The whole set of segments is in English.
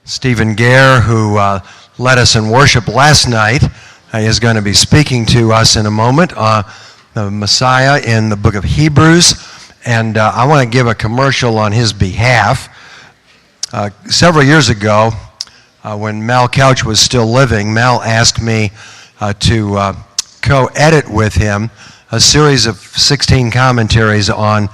Stephen Gare, who led us in worship last night, is going to be speaking to us in a moment on the Messiah in the book of Hebrews. And I want to give a commercial on his behalf. Several years ago, when Mel Couch was still living, Mel asked me to co-edit with him a series of 16 commentaries on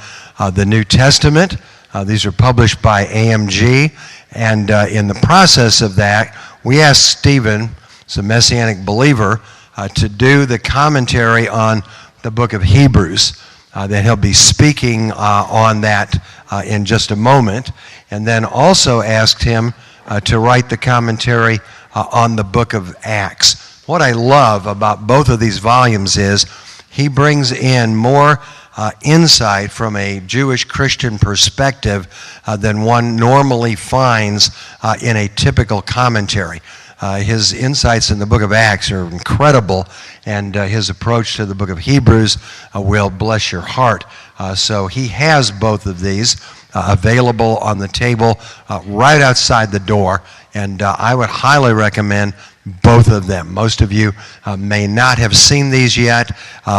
the New Testament. These are published by AMG, and in the process of that, we asked Stephen, who's a Messianic believer, to do the commentary on the book of Hebrews. That he'll be speaking on that in just a moment, and then also asked him to write the commentary on the book of Acts. What I love about both of these volumes is he brings in more insight from a Jewish Christian perspective than one normally finds in a typical commentary. His insights in the book of Acts are incredible, and his approach to the book of Hebrews will bless your heart. So he has both of these available on the table right outside the door, and I would highly recommend both of them. Most of you may not have seen these yet.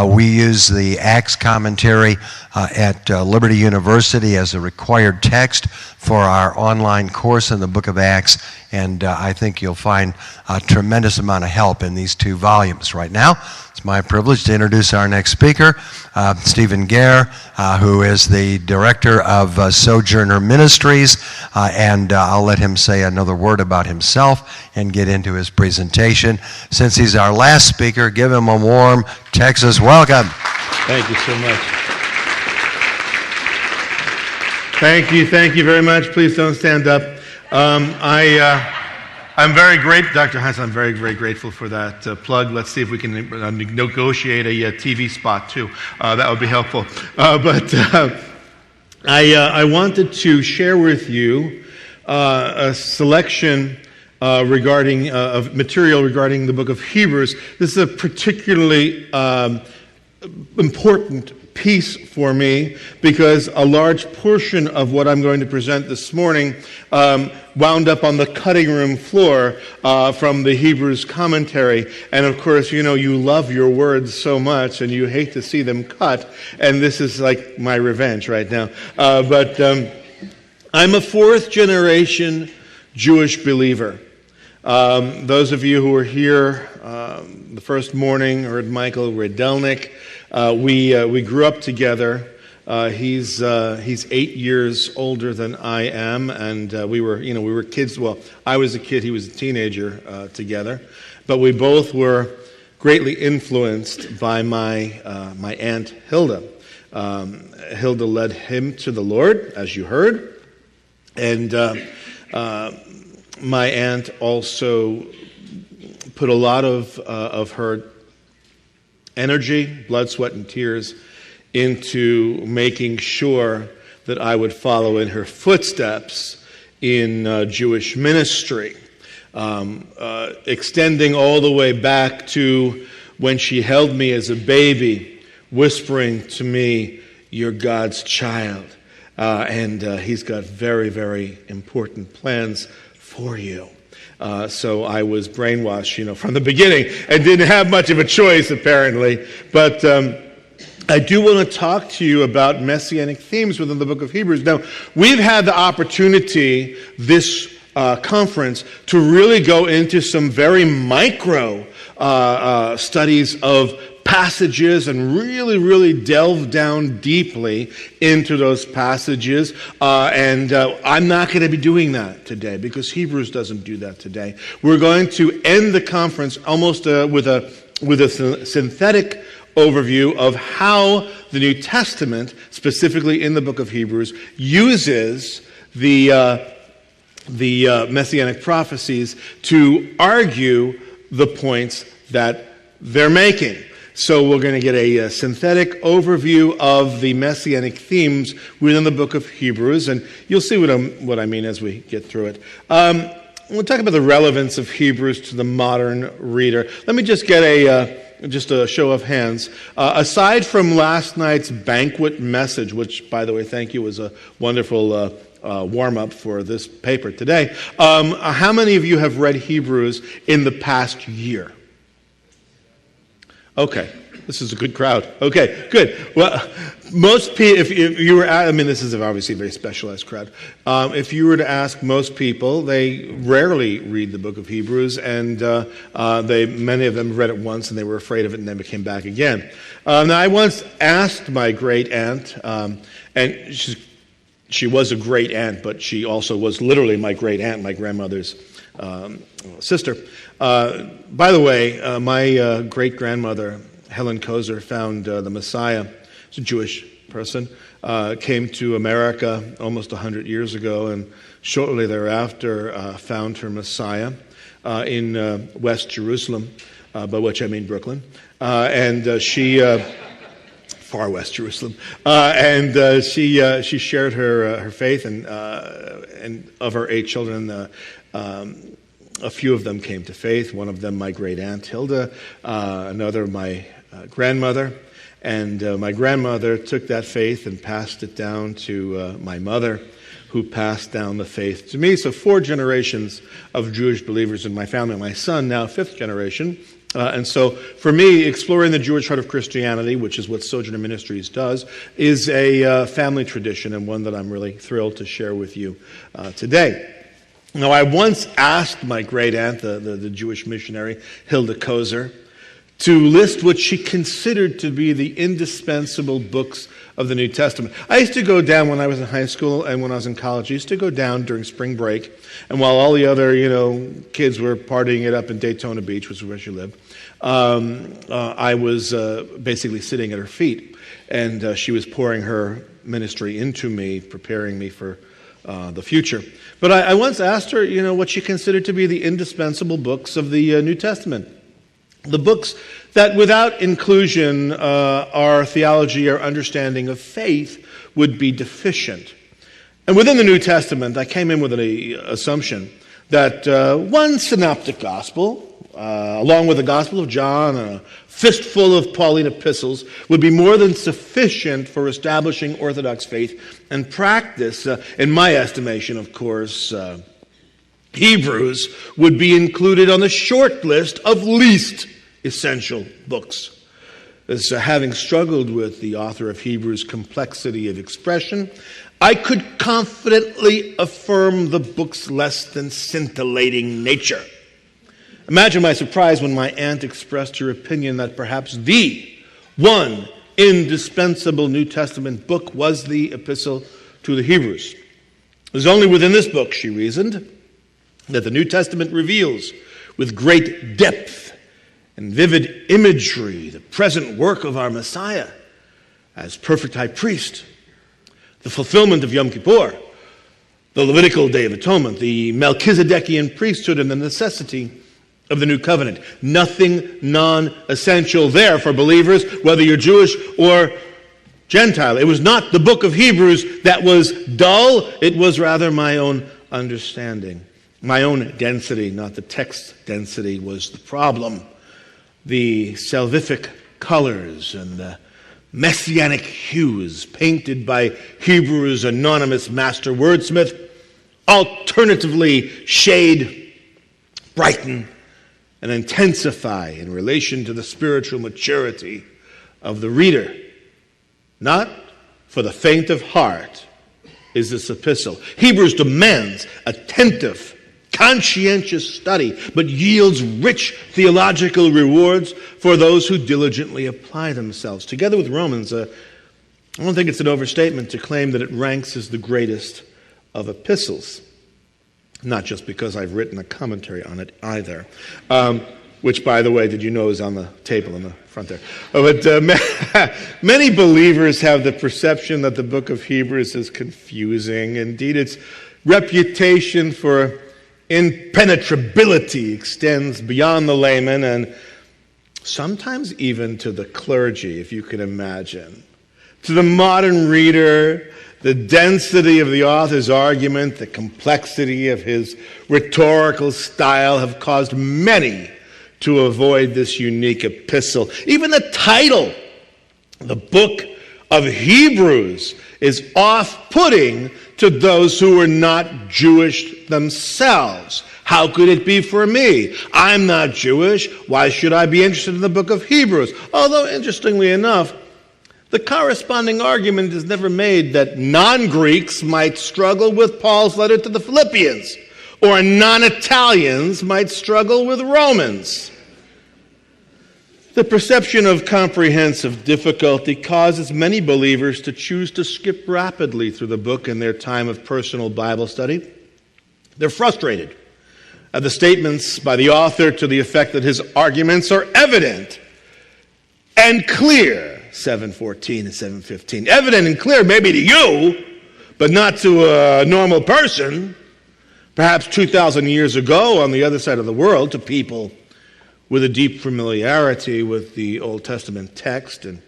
We use the Acts commentary at Liberty University as a required text for our online course in the book of Acts, and I think you'll find a tremendous amount of help in these two volumes. Right now, it's my privilege to introduce our next speaker, Stephen Gare, who is the director of Sojourner Ministries, and I'll let him say another word about himself and get into his presentation. Since he's our last speaker, give him a warm Texas welcome. Thank you so much. Thank you very much. Please don't stand up. I'm very grateful, Dr. Heinz, I'm very, very grateful for that plug. Let's see if we can negotiate a TV spot too. That would be helpful. I wanted to share with you a selection regarding of material regarding the book of Hebrews. This is a particularly important piece for me because a large portion of what I'm going to present this morning wound up on the cutting room floor from the Hebrews commentary. And of course, you know, you love your words so much and you hate to see them cut. And this is like my revenge right now. But I'm a fourth generation Jewish believer. Those of you who were here the first morning heard Michael Redelnik. We grew up together. He's 8 years older than I am, and we were kids. Well, I was a kid; he was a teenager together. But we both were greatly influenced by my aunt Hilda. Hilda led him to the Lord, as you heard, and my aunt also put a lot of her energy, blood, sweat, and tears into making sure that I would follow in her footsteps in Jewish ministry, extending all the way back to when she held me as a baby, whispering to me, "You're God's child, and He's got very, very important plans for you." So I was brainwashed, from the beginning and didn't have much of a choice, apparently. But I do want to talk to you about Messianic themes within the book of Hebrews. Now, we've had the opportunity this conference to really go into some very micro studies of passages and really, really delve down deeply into those passages. And I'm not going to be doing that today because Hebrews doesn't do that today. We're going to end the conference almost with a synthetic overview of how the New Testament, specifically in the book of Hebrews, uses the Messianic prophecies to argue the points that they're making. So we're going to get a synthetic overview of the Messianic themes within the book of Hebrews, and you'll see what I mean as we get through it. We'll talk about the relevance of Hebrews to the modern reader. Let me just get just a show of hands. Aside from last night's banquet message, which, by the way, thank you, was a wonderful warm-up for this paper today. How many of you have read Hebrews in the past year? Okay, this is a good crowd. Okay, good. Well, most people, if you were, this is obviously a very specialized crowd. If you were to ask most people, they rarely read the book of Hebrews, and many of them read it once, and they were afraid of it, and never came back again. Now, I once asked my great aunt, and she was a great aunt, but she also was literally my great aunt, my grandmother's sister. By the way, my great-grandmother, Helen Kozer, found the Messiah. She's a Jewish person, came to America almost 100 years ago, and shortly thereafter found her Messiah in West Jerusalem, by which I mean Brooklyn. And she... far West Jerusalem, and she shared her faith, and of her 8 children, a few of them came to faith. One of them, my great aunt Hilda, another my grandmother, and my grandmother took that faith and passed it down to my mother, who passed down the faith to me. So 4 generations of Jewish believers in my family. My son, now 5th generation. And so for me, exploring the Jewish heart of Christianity, which is what Sojourner Ministries does, is a family tradition, and one that I'm really thrilled to share with you today. Now, I once asked my great aunt, the Jewish missionary, Hilda Kozer, to list what she considered to be the indispensable books of the New Testament. I used to go down when I was in high school and when I was in college. I used to go down during spring break, and while all the other, kids were partying it up in Daytona Beach, which is where she lived, I was basically sitting at her feet, and she was pouring her ministry into me, preparing me for the future. But I once asked her, what she considered to be the indispensable books of the New Testament. The books that without inclusion, our theology, our understanding of faith would be deficient. And within the New Testament, I came in with an assumption that one synoptic gospel, along with the Gospel of John and a fistful of Pauline epistles, would be more than sufficient for establishing Orthodox faith and practice. In my estimation, of course, Hebrews would be included on the short list of least essential books. As having struggled with the author of Hebrews' complexity of expression, I could confidently affirm the book's less than scintillating nature. Imagine my surprise when my aunt expressed her opinion that perhaps the one indispensable New Testament book was the Epistle to the Hebrews. It was only within this book, she reasoned, that the New Testament reveals with great depth and vivid imagery the present work of our Messiah as perfect high priest, the fulfillment of Yom Kippur, the Levitical Day of Atonement, the Melchizedekian priesthood, and the necessity of the New Covenant. Nothing non-essential there for believers, whether you're Jewish or Gentile. It was not the book of Hebrews that was dull. It was rather my own understanding. My own density, not the text density, was the problem. The salvific colors and the Messianic hues painted by Hebrews' anonymous master wordsmith alternatively shade, brighten, and intensify in relation to the spiritual maturity of the reader. Not for the faint of heart is this epistle. Hebrews demands attentive, conscientious study, but yields rich theological rewards for those who diligently apply themselves. Together with Romans, I don't think it's an overstatement to claim that it ranks as the greatest of epistles. Not just because I've written a commentary on it either. Which, by the way, did you know is on the table in the front there? But many believers have the perception that the book of Hebrews is confusing. Indeed, its reputation for impenetrability extends beyond the layman and sometimes even to the clergy, if you can imagine. To the modern reader, the density of the author's argument, the complexity of his rhetorical style have caused many to avoid this unique epistle. Even the title, the book of Hebrews, is off-putting to those who were not Jewish themselves. How could it be for me? I'm not Jewish. Why should I be interested in the book of Hebrews? Although, interestingly enough, the corresponding argument is never made that non-Greeks might struggle with Paul's letter to the Philippians, or non-Italians might struggle with Romans. The perception of comprehensive difficulty causes many believers to choose to skip rapidly through the book in their time of personal Bible study. They're frustrated at the statements by the author to the effect that his arguments are evident and clear, 7:14 and 7:15. Evident and clear maybe to you, but not to a normal person. Perhaps 2,000 years ago on the other side of the world, to people with a deep familiarity with the Old Testament text and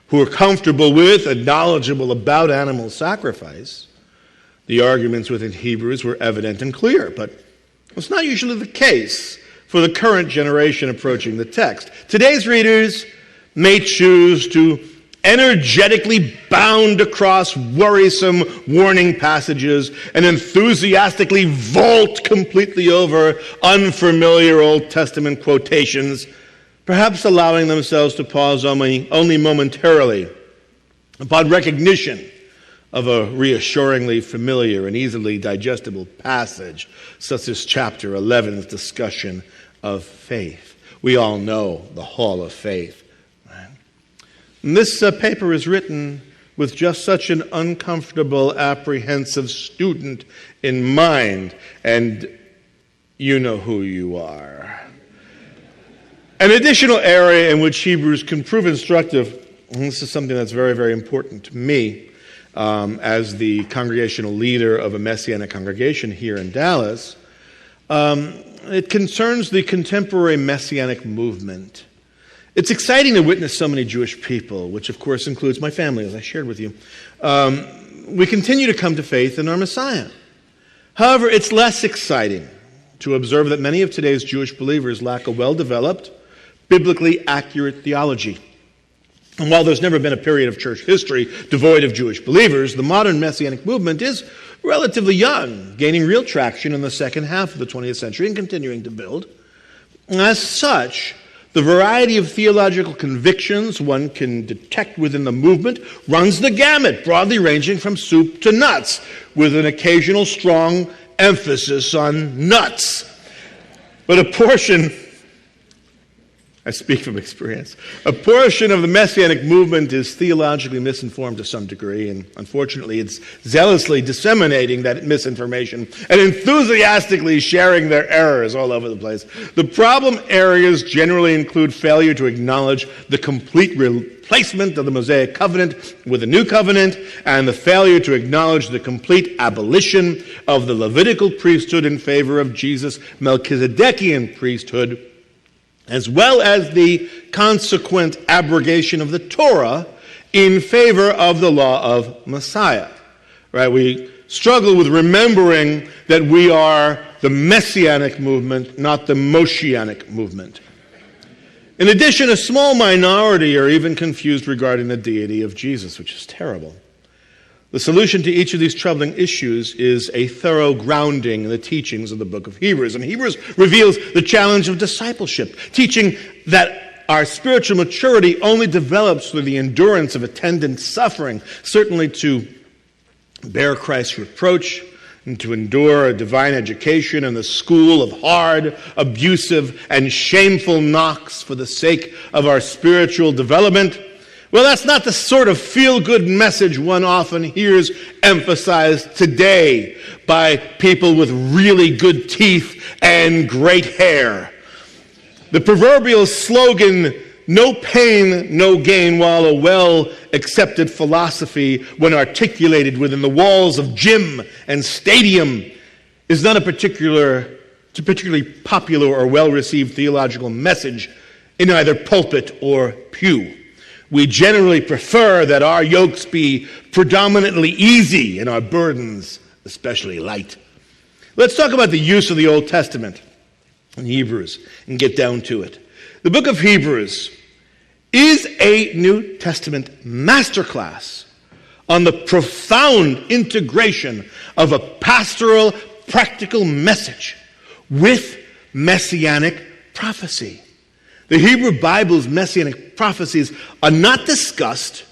who are comfortable with and knowledgeable about animal sacrifice, the arguments within Hebrews were evident and clear. But it's not usually the case for the current generation approaching the text. Today's readers may choose to energetically bound across worrisome warning passages and enthusiastically vault completely over unfamiliar Old Testament quotations, perhaps allowing themselves to pause only momentarily upon recognition of a reassuringly familiar and easily digestible passage, such as chapter 11's discussion of faith. We all know the Hall of Faith. And this paper is written with just such an uncomfortable, apprehensive student in mind, and you know who you are. An additional area in which Hebrews can prove instructive, and this is something that's very, very important to me as the congregational leader of a Messianic congregation here in Dallas, it concerns the contemporary Messianic movement. It's exciting to witness so many Jewish people, which of course includes my family, as I shared with you. We continue to come to faith in our Messiah. However, it's less exciting to observe that many of today's Jewish believers lack a well-developed, biblically accurate theology. And while there's never been a period of church history devoid of Jewish believers, the modern Messianic movement is relatively young, gaining real traction in the second half of the 20th century and continuing to build. And as such, the variety of theological convictions one can detect within the movement runs the gamut, broadly ranging from soup to nuts, with an occasional strong emphasis on nuts. But I speak from experience, a portion of the Messianic movement is theologically misinformed to some degree, and unfortunately it's zealously disseminating that misinformation and enthusiastically sharing their errors all over the place. The problem areas generally include failure to acknowledge the complete replacement of the Mosaic covenant with the new covenant, and the failure to acknowledge the complete abolition of the Levitical priesthood in favor of Jesus' Melchizedekian priesthood, as well as the consequent abrogation of the Torah in favor of the law of Messiah. Right? We struggle with remembering that we are the Messianic movement, not the Moshianic movement. In addition, a small minority are even confused regarding the deity of Jesus, which is terrible. The solution to each of these troubling issues is a thorough grounding in the teachings of the book of Hebrews. And Hebrews reveals the challenge of discipleship, teaching that our spiritual maturity only develops through the endurance of attendant suffering, certainly to bear Christ's reproach and to endure a divine education in the school of hard, abusive, and shameful knocks for the sake of our spiritual development. Well, that's not the sort of feel-good message one often hears emphasized today by people with really good teeth and great hair. The proverbial slogan, "No pain, no gain," while a well-accepted philosophy when articulated within the walls of gym and stadium, is not a particularly popular or well-received theological message in either pulpit or pew. We generally prefer that our yokes be predominantly easy and our burdens especially light. Let's talk about the use of the Old Testament in Hebrews and get down to it. The book of Hebrews is a New Testament masterclass on the profound integration of a pastoral, practical message with Messianic prophecy. The Hebrew Bible's Messianic prophecies are not discussed.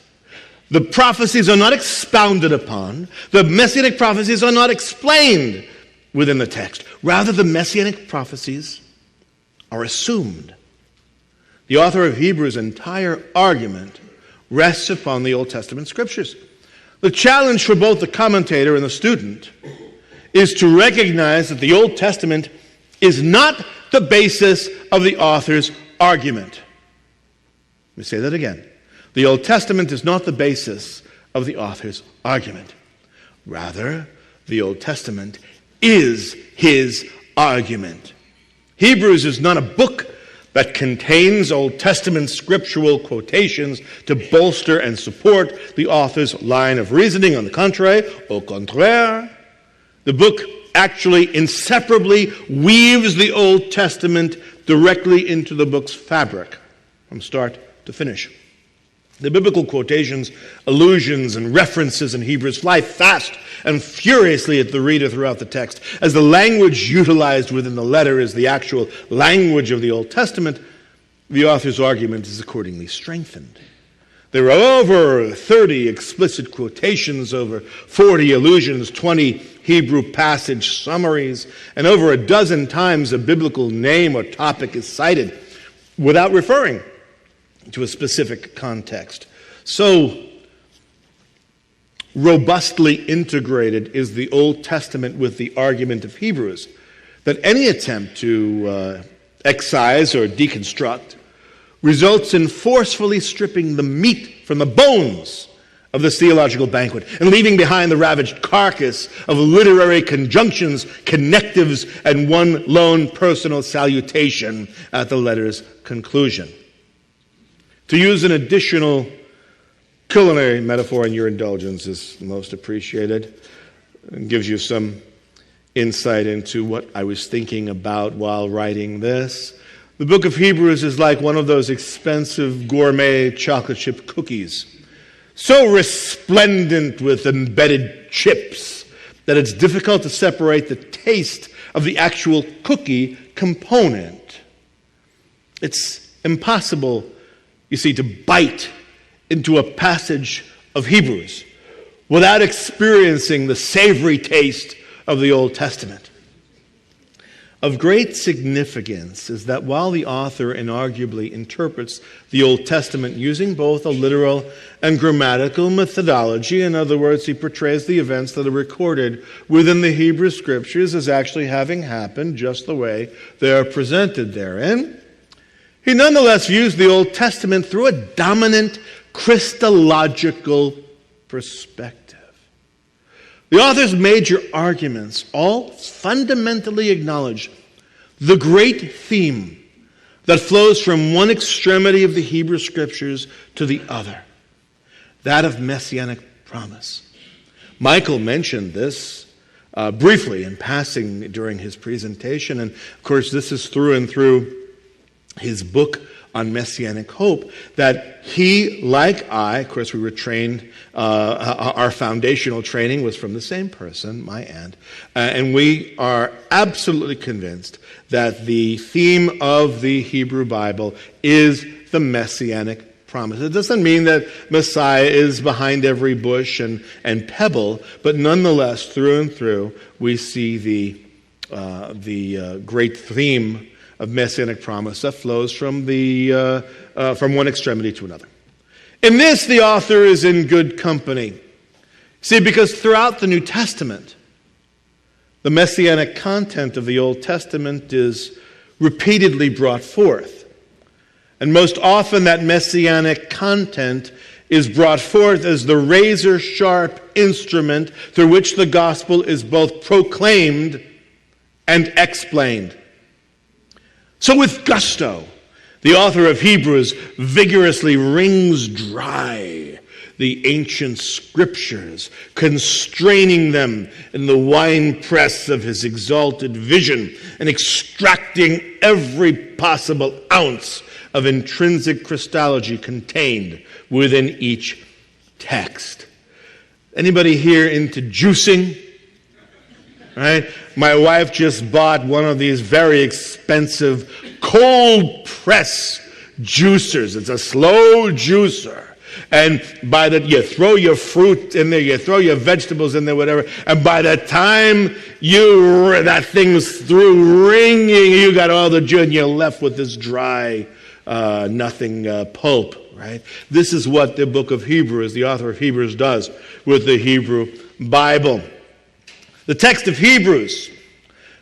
The prophecies are not expounded upon. The Messianic prophecies are not explained within the text. Rather, the Messianic prophecies are assumed. The author of Hebrews' entire argument rests upon the Old Testament scriptures. The challenge for both the commentator and the student is to recognize that the Old Testament is not the basis of the author's argument. Let me say that again. The Old Testament is not the basis of the author's argument. Rather, the Old Testament is his argument. Hebrews is not a book that contains Old Testament scriptural quotations to bolster and support the author's line of reasoning. On the contrary, au contraire, the book actually inseparably weaves the Old Testament directly into the book's fabric from start to finish. The biblical quotations, allusions, and references in Hebrews fly fast and furiously at the reader throughout the text. As the language utilized within the letter is the actual language of the Old Testament, the author's argument is accordingly strengthened. There are over 30 explicit quotations, over 40 allusions, 20 Hebrew passage summaries, and over a dozen times a biblical name or topic is cited without referring to a specific context. So robustly integrated is the Old Testament with the argument of Hebrews that any attempt to excise or deconstruct results in forcefully stripping the meat from the bones of this theological banquet and leaving behind the ravaged carcass of literary conjunctions, connectives, and one lone personal salutation at the letter's conclusion. To use an additional culinary metaphor, and your indulgence is most appreciated, and gives you some insight into what I was thinking about while writing this. The book of Hebrews is like one of those expensive gourmet chocolate chip cookies, so resplendent with embedded chips that it's difficult to separate the taste of the actual cookie component. It's impossible, you see, to bite into a passage of Hebrews without experiencing the savory taste of the Old Testament. Of great significance is that while the author inarguably interprets the Old Testament using both a literal and grammatical methodology, in other words, he portrays the events that are recorded within the Hebrew Scriptures as actually having happened just the way they are presented therein, he nonetheless views the Old Testament through a dominant Christological perspective. The author's major arguments all fundamentally acknowledge the great theme that flows from one extremity of the Hebrew Scriptures to the other, that of Messianic promise. Michael mentioned this briefly in passing during his presentation, and of course this is through and through his book on Messianic hope, that he, like I, of course we were trained, our foundational training was from the same person, my aunt, and we are absolutely convinced that the theme of the Hebrew Bible is the Messianic promise. It doesn't mean that Messiah is behind every bush and pebble, but nonetheless, through and through, we see the great theme of Messianic promise that flows from one extremity to another. In this, the author is in good company. See, because throughout the New Testament, the Messianic content of the Old Testament is repeatedly brought forth. And most often that Messianic content is brought forth as the razor-sharp instrument through which the gospel is both proclaimed and explained. So with gusto, the author of Hebrews vigorously wrings dry the ancient scriptures, constraining them in the winepress of his exalted vision and extracting every possible ounce of intrinsic Christology contained within each text. Anybody here into juicing? Right? My wife just bought one of these very expensive cold press juicers. It's a slow juicer. And you throw your fruit in there, you throw your vegetables in there, whatever, and by the time that thing's through ringing, you got all the juice, and you're left with this dry, nothing pulp, right? This is what the book of Hebrews, the author of Hebrews, does with the Hebrew Bible. The text of Hebrews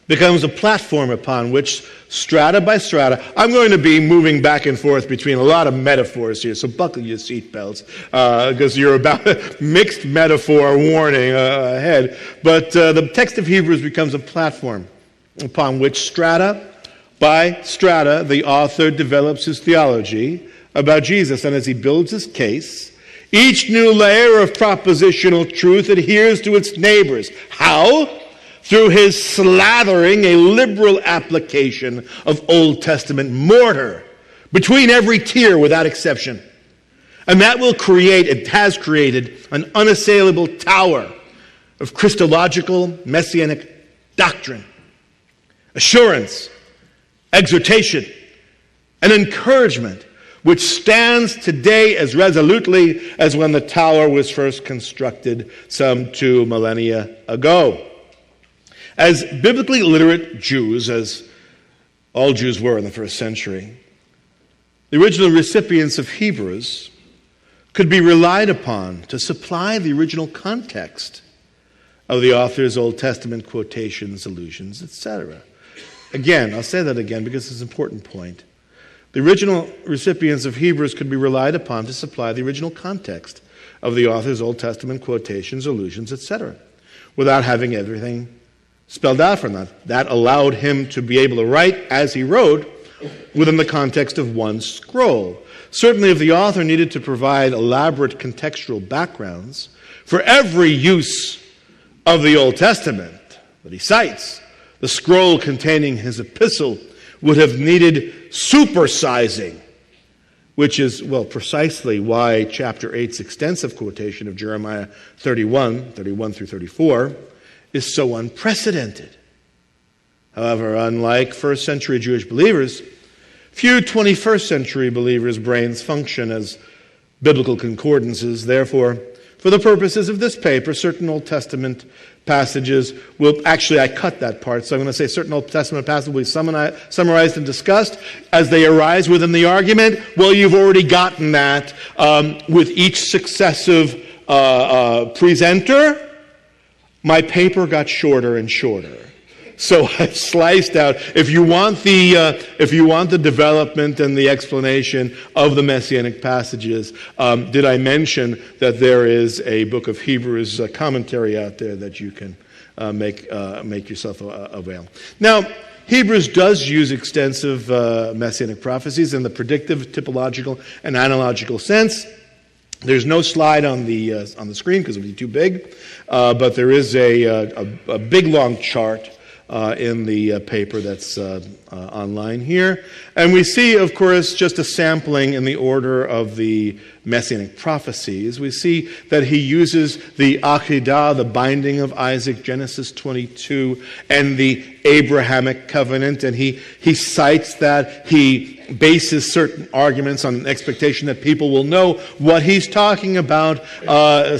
becomes a platform upon which, strata by strata, I'm going to be moving back and forth between a lot of metaphors here, so buckle your seatbelts, because you're about mixed metaphor warning ahead. But the text of Hebrews becomes a platform upon which, strata by strata, the author develops his theology about Jesus. And as he builds his case, each new layer of propositional truth adheres to its neighbors. How? Through his slathering a liberal application of Old Testament mortar between every tier without exception. And that it has created an unassailable tower of Christological Messianic doctrine, assurance, exhortation, and encouragement, which stands today as resolutely as when the tower was first constructed some 2 millennia ago. As biblically literate Jews, as all Jews were in the first century, the original recipients of Hebrews could be relied upon to supply the original context of the author's Old Testament quotations, allusions, etc. Again, I'll say that again because it's an important point. The original recipients of Hebrews could be relied upon to supply the original context of the author's Old Testament quotations, allusions, etc., without having everything spelled out for them. That allowed him to be able to write as he wrote within the context of one scroll. Certainly, if the author needed to provide elaborate contextual backgrounds for every use of the Old Testament that he cites, the scroll containing his epistle would have needed supersizing, which is, precisely why chapter 8's extensive quotation of Jeremiah 31 through 34, is so unprecedented. However, unlike first century Jewish believers, few 21st century believers' brains function as biblical concordances. Therefore, for the purposes of this paper, certain Old Testament passages I cut that part, so I'm going to say certain Old Testament passages will be summarized and discussed as they arise within the argument. Well, you've already gotten that with each successive presenter. My paper got shorter and shorter. So I've sliced out. If you want the development and the explanation of the Messianic passages, did I mention that there is a book of Hebrews commentary out there that you can make yourself avail? Now, Hebrews does use extensive Messianic prophecies in the predictive, typological, and analogical sense. There's no slide on the screen because it would be too big, but there is a big long chart in the paper that's online here. And we see, of course, just a sampling in the order of the Messianic prophecies. We see that he uses the Akedah, the binding of Isaac, Genesis 22, and the Abrahamic covenant, and he cites that. He bases certain arguments on an expectation that people will know what he's talking about.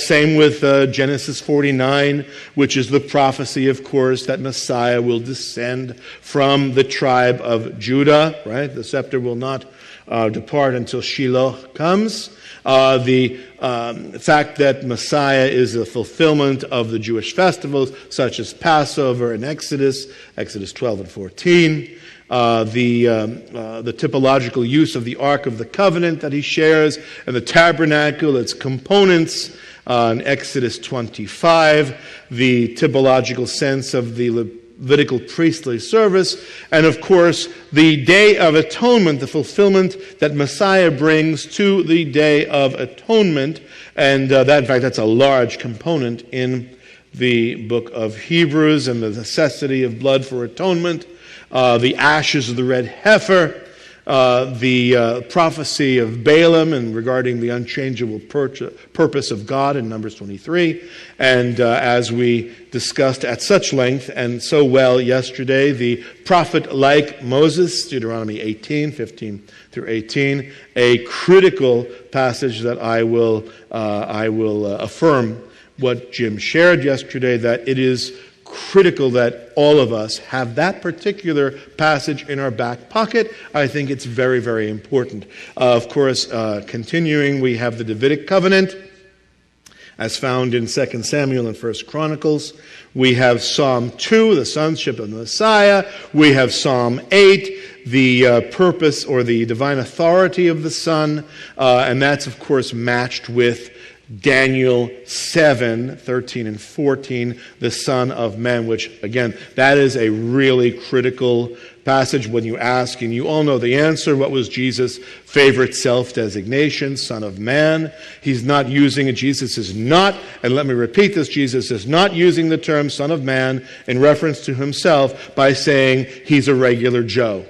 Same with Genesis 49, which is the prophecy, of course, that Messiah will descend from the tribe of Judah, right? The scepter will not depart until Shiloh comes. The fact that Messiah is a fulfillment of the Jewish festivals, such as Passover and Exodus 12 and 14. The typological use of the Ark of the Covenant that he shares, and the tabernacle, its components, in Exodus 25, the typological sense of the Levitical priestly service, and of course the Day of Atonement, the fulfillment that Messiah brings to the Day of Atonement, and that's a large component in the book of Hebrews, and the necessity of blood for atonement, the ashes of the red heifer, the prophecy of Balaam and regarding the unchangeable purpose of God in Numbers 23. And as we discussed at such length and so well yesterday, the prophet-like Moses, Deuteronomy 18, 15 through 18, a critical passage that I will affirm what Jim shared yesterday, that it is critical that all of us have that particular passage in our back pocket. I think it's very, very important. Of course, continuing, we have the Davidic covenant, as found in 2 Samuel and 1 Chronicles. We have Psalm 2, the sonship of the Messiah. We have Psalm 8, the purpose or the divine authority of the Son. And that's, of course, matched with Daniel 7, 13 and 14, the Son of Man, which, again, that is a really critical passage when you ask, and you all know the answer, what was Jesus' favorite self-designation? Son of Man. He's not using it. Jesus is not, and let me repeat this, Jesus is not using the term Son of Man in reference to himself by saying he's a regular Joe.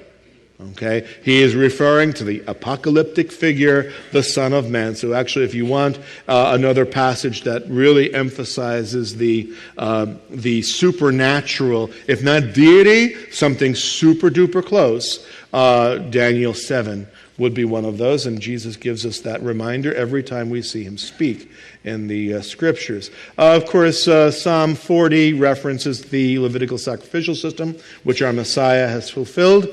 Okay, he is referring to the apocalyptic figure, the Son of Man. So actually, if you want another passage that really emphasizes the supernatural, if not deity, something super duper close, Daniel 7 would be one of those. And Jesus gives us that reminder every time we see him speak in the scriptures. Of course, Psalm 40 references the Levitical sacrificial system, which our Messiah has fulfilled.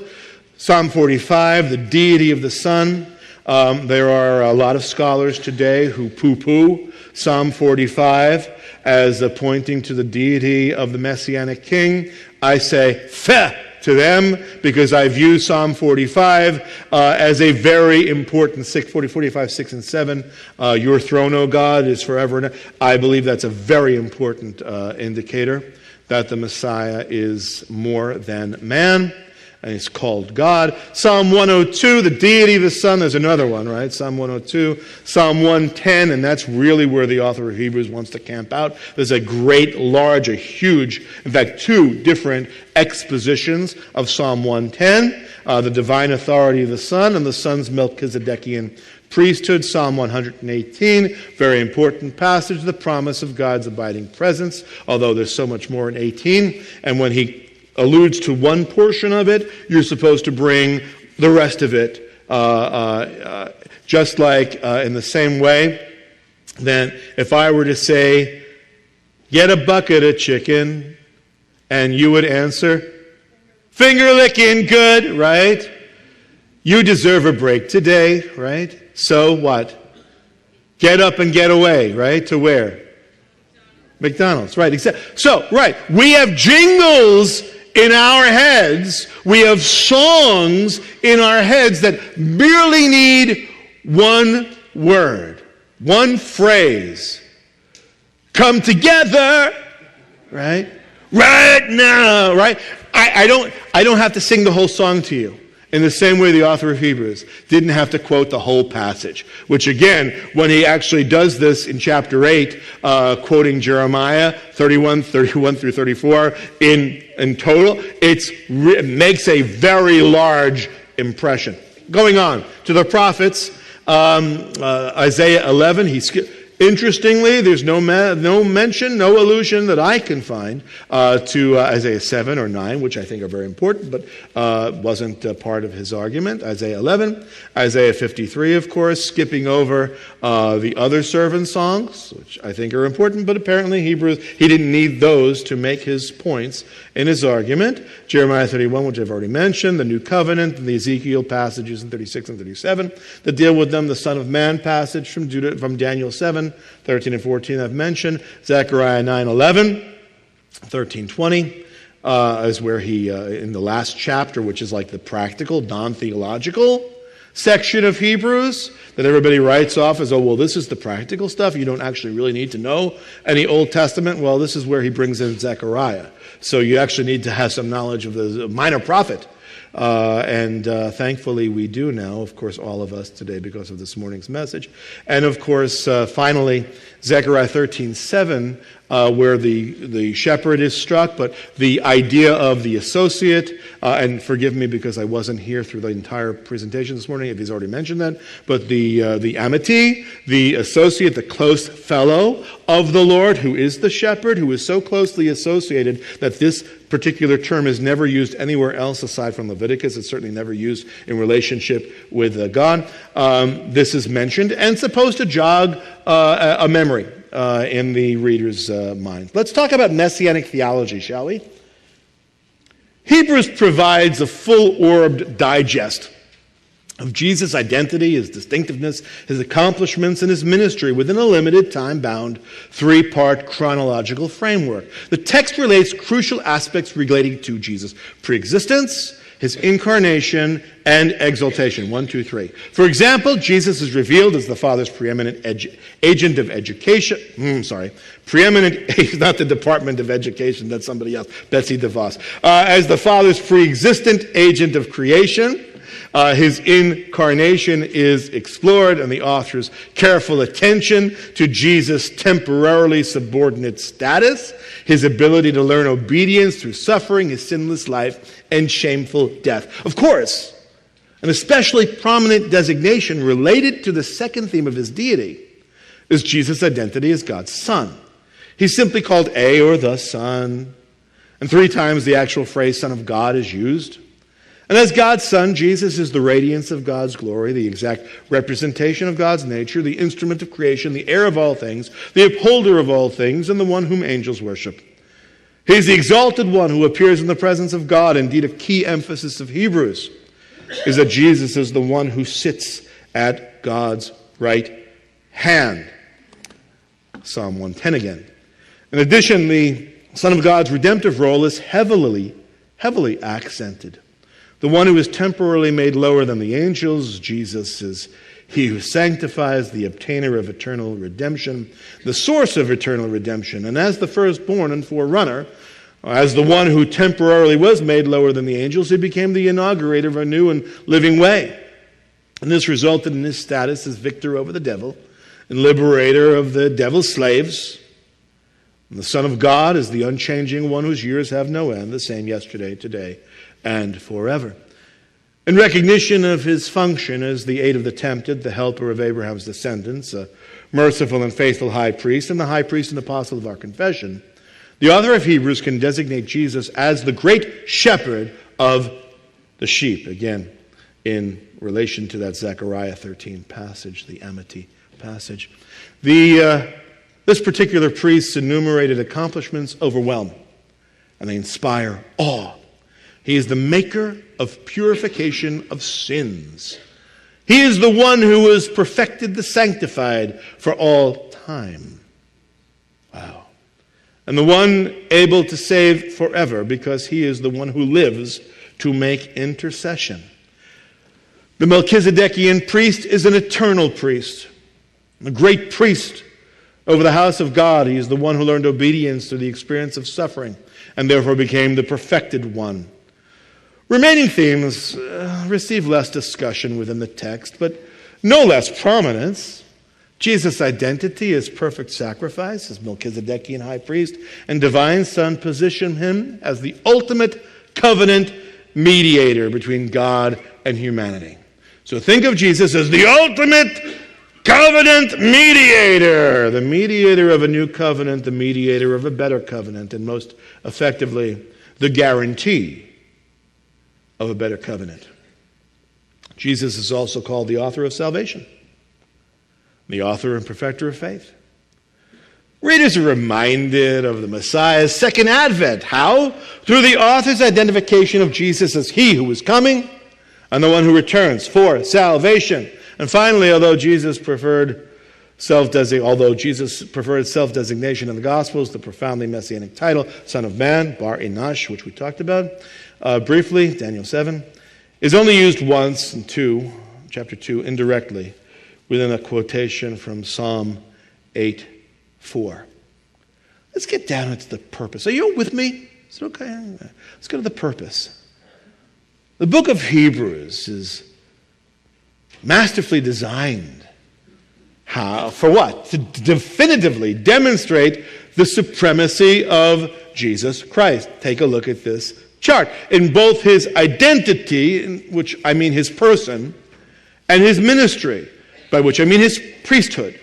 Psalm 45, the deity of the Son. There are a lot of scholars today who poo-poo Psalm 45 as pointing to the deity of the Messianic King. I say, feh to them, because I view Psalm 45 as a very important, 45, 6, and 7. Your throne, O God, is forever and ever. I believe that's a very important indicator that the Messiah is more than man. And he's called God. Psalm 102, the deity of the Son. There's another one, right? Psalm 102. Psalm 110, and that's really where the author of Hebrews wants to camp out. There's a great, large, a huge, in fact, two different expositions of Psalm 110. The divine authority of the Son and the Son's Melchizedekian priesthood. Psalm 118, very important passage, the promise of God's abiding presence, although there's so much more in 18. And when he alludes to one portion of it, you're supposed to bring the rest of it, just like in the same way that if I were to say, get a bucket of chicken, and you would answer, finger licking, good, right? You deserve a break today, right? So what? Get up and get away, right? To where? McDonald's, right? So, right, we have jingles in our heads, we have songs in our heads that merely need one word, one phrase. Come together, right? Right now, right? I don't have to sing the whole song to you. In the same way the author of Hebrews didn't have to quote the whole passage, which again, when he actually does this in chapter 8, quoting Jeremiah 31 through 34 in total, it makes a very large impression. Going on to the prophets, Isaiah 11, interestingly, there's no mention, no allusion that I can find to Isaiah 7 or 9, which I think are very important, but wasn't part of his argument. Isaiah 11, Isaiah 53, of course, skipping over the other servant songs, which I think are important, but apparently Hebrews, he didn't need those to make his points in his argument. Jeremiah 31, which I've already mentioned, the New Covenant, and the Ezekiel passages in 36 and 37 that deal with them, the Son of Man passage from Daniel 7, 13 and 14 I've mentioned. Zechariah 9:11, 13:20 is where he, in the last chapter, which is like the practical, non-theological section of Hebrews, that everybody writes off as, oh, well, this is the practical stuff. You don't actually really need to know any Old Testament. Well, this is where he brings in Zechariah. So you actually need to have some knowledge of the minor prophet. And thankfully we do now, of course, all of us today because of this morning's message. And of course, finally, Zechariah 13:7, where the shepherd is struck, but the idea of the associate, and forgive me because I wasn't here through the entire presentation this morning if he's already mentioned that, but the amity, the associate, the close fellow of the Lord, who is the shepherd, who is so closely associated that this particular term is never used anywhere else aside from Leviticus. It's certainly never used in relationship with God. This is mentioned and supposed to jog a memory in the reader's mind. Let's talk about Messianic theology, shall we? Hebrews provides a full-orbed digest of Jesus' identity, his distinctiveness, his accomplishments, and his ministry within a limited, time-bound, three-part chronological framework. The text relates crucial aspects relating to Jesus' preexistence, his incarnation, and exaltation. 1, 2, 3. For example, Jesus is revealed as the Father's preeminent agent of education. Preeminent, not the Department of Education, that's somebody else, Betsy DeVos. As the Father's preexistent agent of creation. His incarnation is explored, and the author's careful attention to Jesus' temporarily subordinate status, his ability to learn obedience through suffering, his sinless life, and shameful death. Of course, an especially prominent designation related to the second theme of his deity is Jesus' identity as God's Son. He's simply called a or the Son, and 3 times the actual phrase Son of God is used. And as God's Son, Jesus is the radiance of God's glory, the exact representation of God's nature, the instrument of creation, the heir of all things, the upholder of all things, and the one whom angels worship. He's the exalted one who appears in the presence of God. Indeed, a key emphasis of Hebrews is that Jesus is the one who sits at God's right hand. Psalm 110 again. In addition, the Son of God's redemptive role is heavily accented. The one who is temporarily made lower than the angels, Jesus is he who sanctifies, the obtainer of eternal redemption, the source of eternal redemption. And as the firstborn and forerunner, as the one who temporarily was made lower than the angels, he became the inaugurator of a new and living way. And this resulted in his status as victor over the devil and liberator of the devil's slaves. And the Son of God is the unchanging one whose years have no end, the same yesterday, today, and forever. In recognition of his function as the aid of the tempted, the helper of Abraham's descendants, a merciful and faithful high priest, and the high priest and apostle of our confession, the author of Hebrews can designate Jesus as the great shepherd of the sheep. Again, in relation to that Zechariah 13 passage, the amity passage. This particular priest's enumerated accomplishments overwhelm, and they inspire awe. He is the maker of purification of sins. He is the one who has perfected the sanctified for all time. Wow. And the one able to save forever, because he is the one who lives to make intercession. The Melchizedekian priest is an eternal priest, a great priest over the house of God. He is the one who learned obedience through the experience of suffering and therefore became the perfected one. Remaining themes receive less discussion within the text, but no less prominence. Jesus' identity as perfect sacrifice, as Melchizedekian high priest and divine Son, position him as the ultimate covenant mediator between God and humanity. So think of Jesus as the ultimate covenant mediator, the mediator of a new covenant, the mediator of a better covenant, and most effectively, the guarantee of a better covenant. Jesus is also called the author of salvation, the author and perfecter of faith. Readers are reminded of the Messiah's second advent. How? Through the author's identification of Jesus as he who is coming and the one who returns for salvation. And finally, although Jesus preferred self-designation in the Gospels, the profoundly messianic title, Son of Man, Bar Enash, which we talked about briefly, Daniel 7, is only used once in chapter 2, indirectly, within a quotation from Psalm 8:4. Let's get down into the purpose. Are you with me? Is it okay? Let's go to the purpose. The book of Hebrews is masterfully designed. How? For what? To definitively demonstrate the supremacy of Jesus Christ. Take a look at this chart. In both his identity, in which I mean his person, and his ministry, by which I mean his priesthood.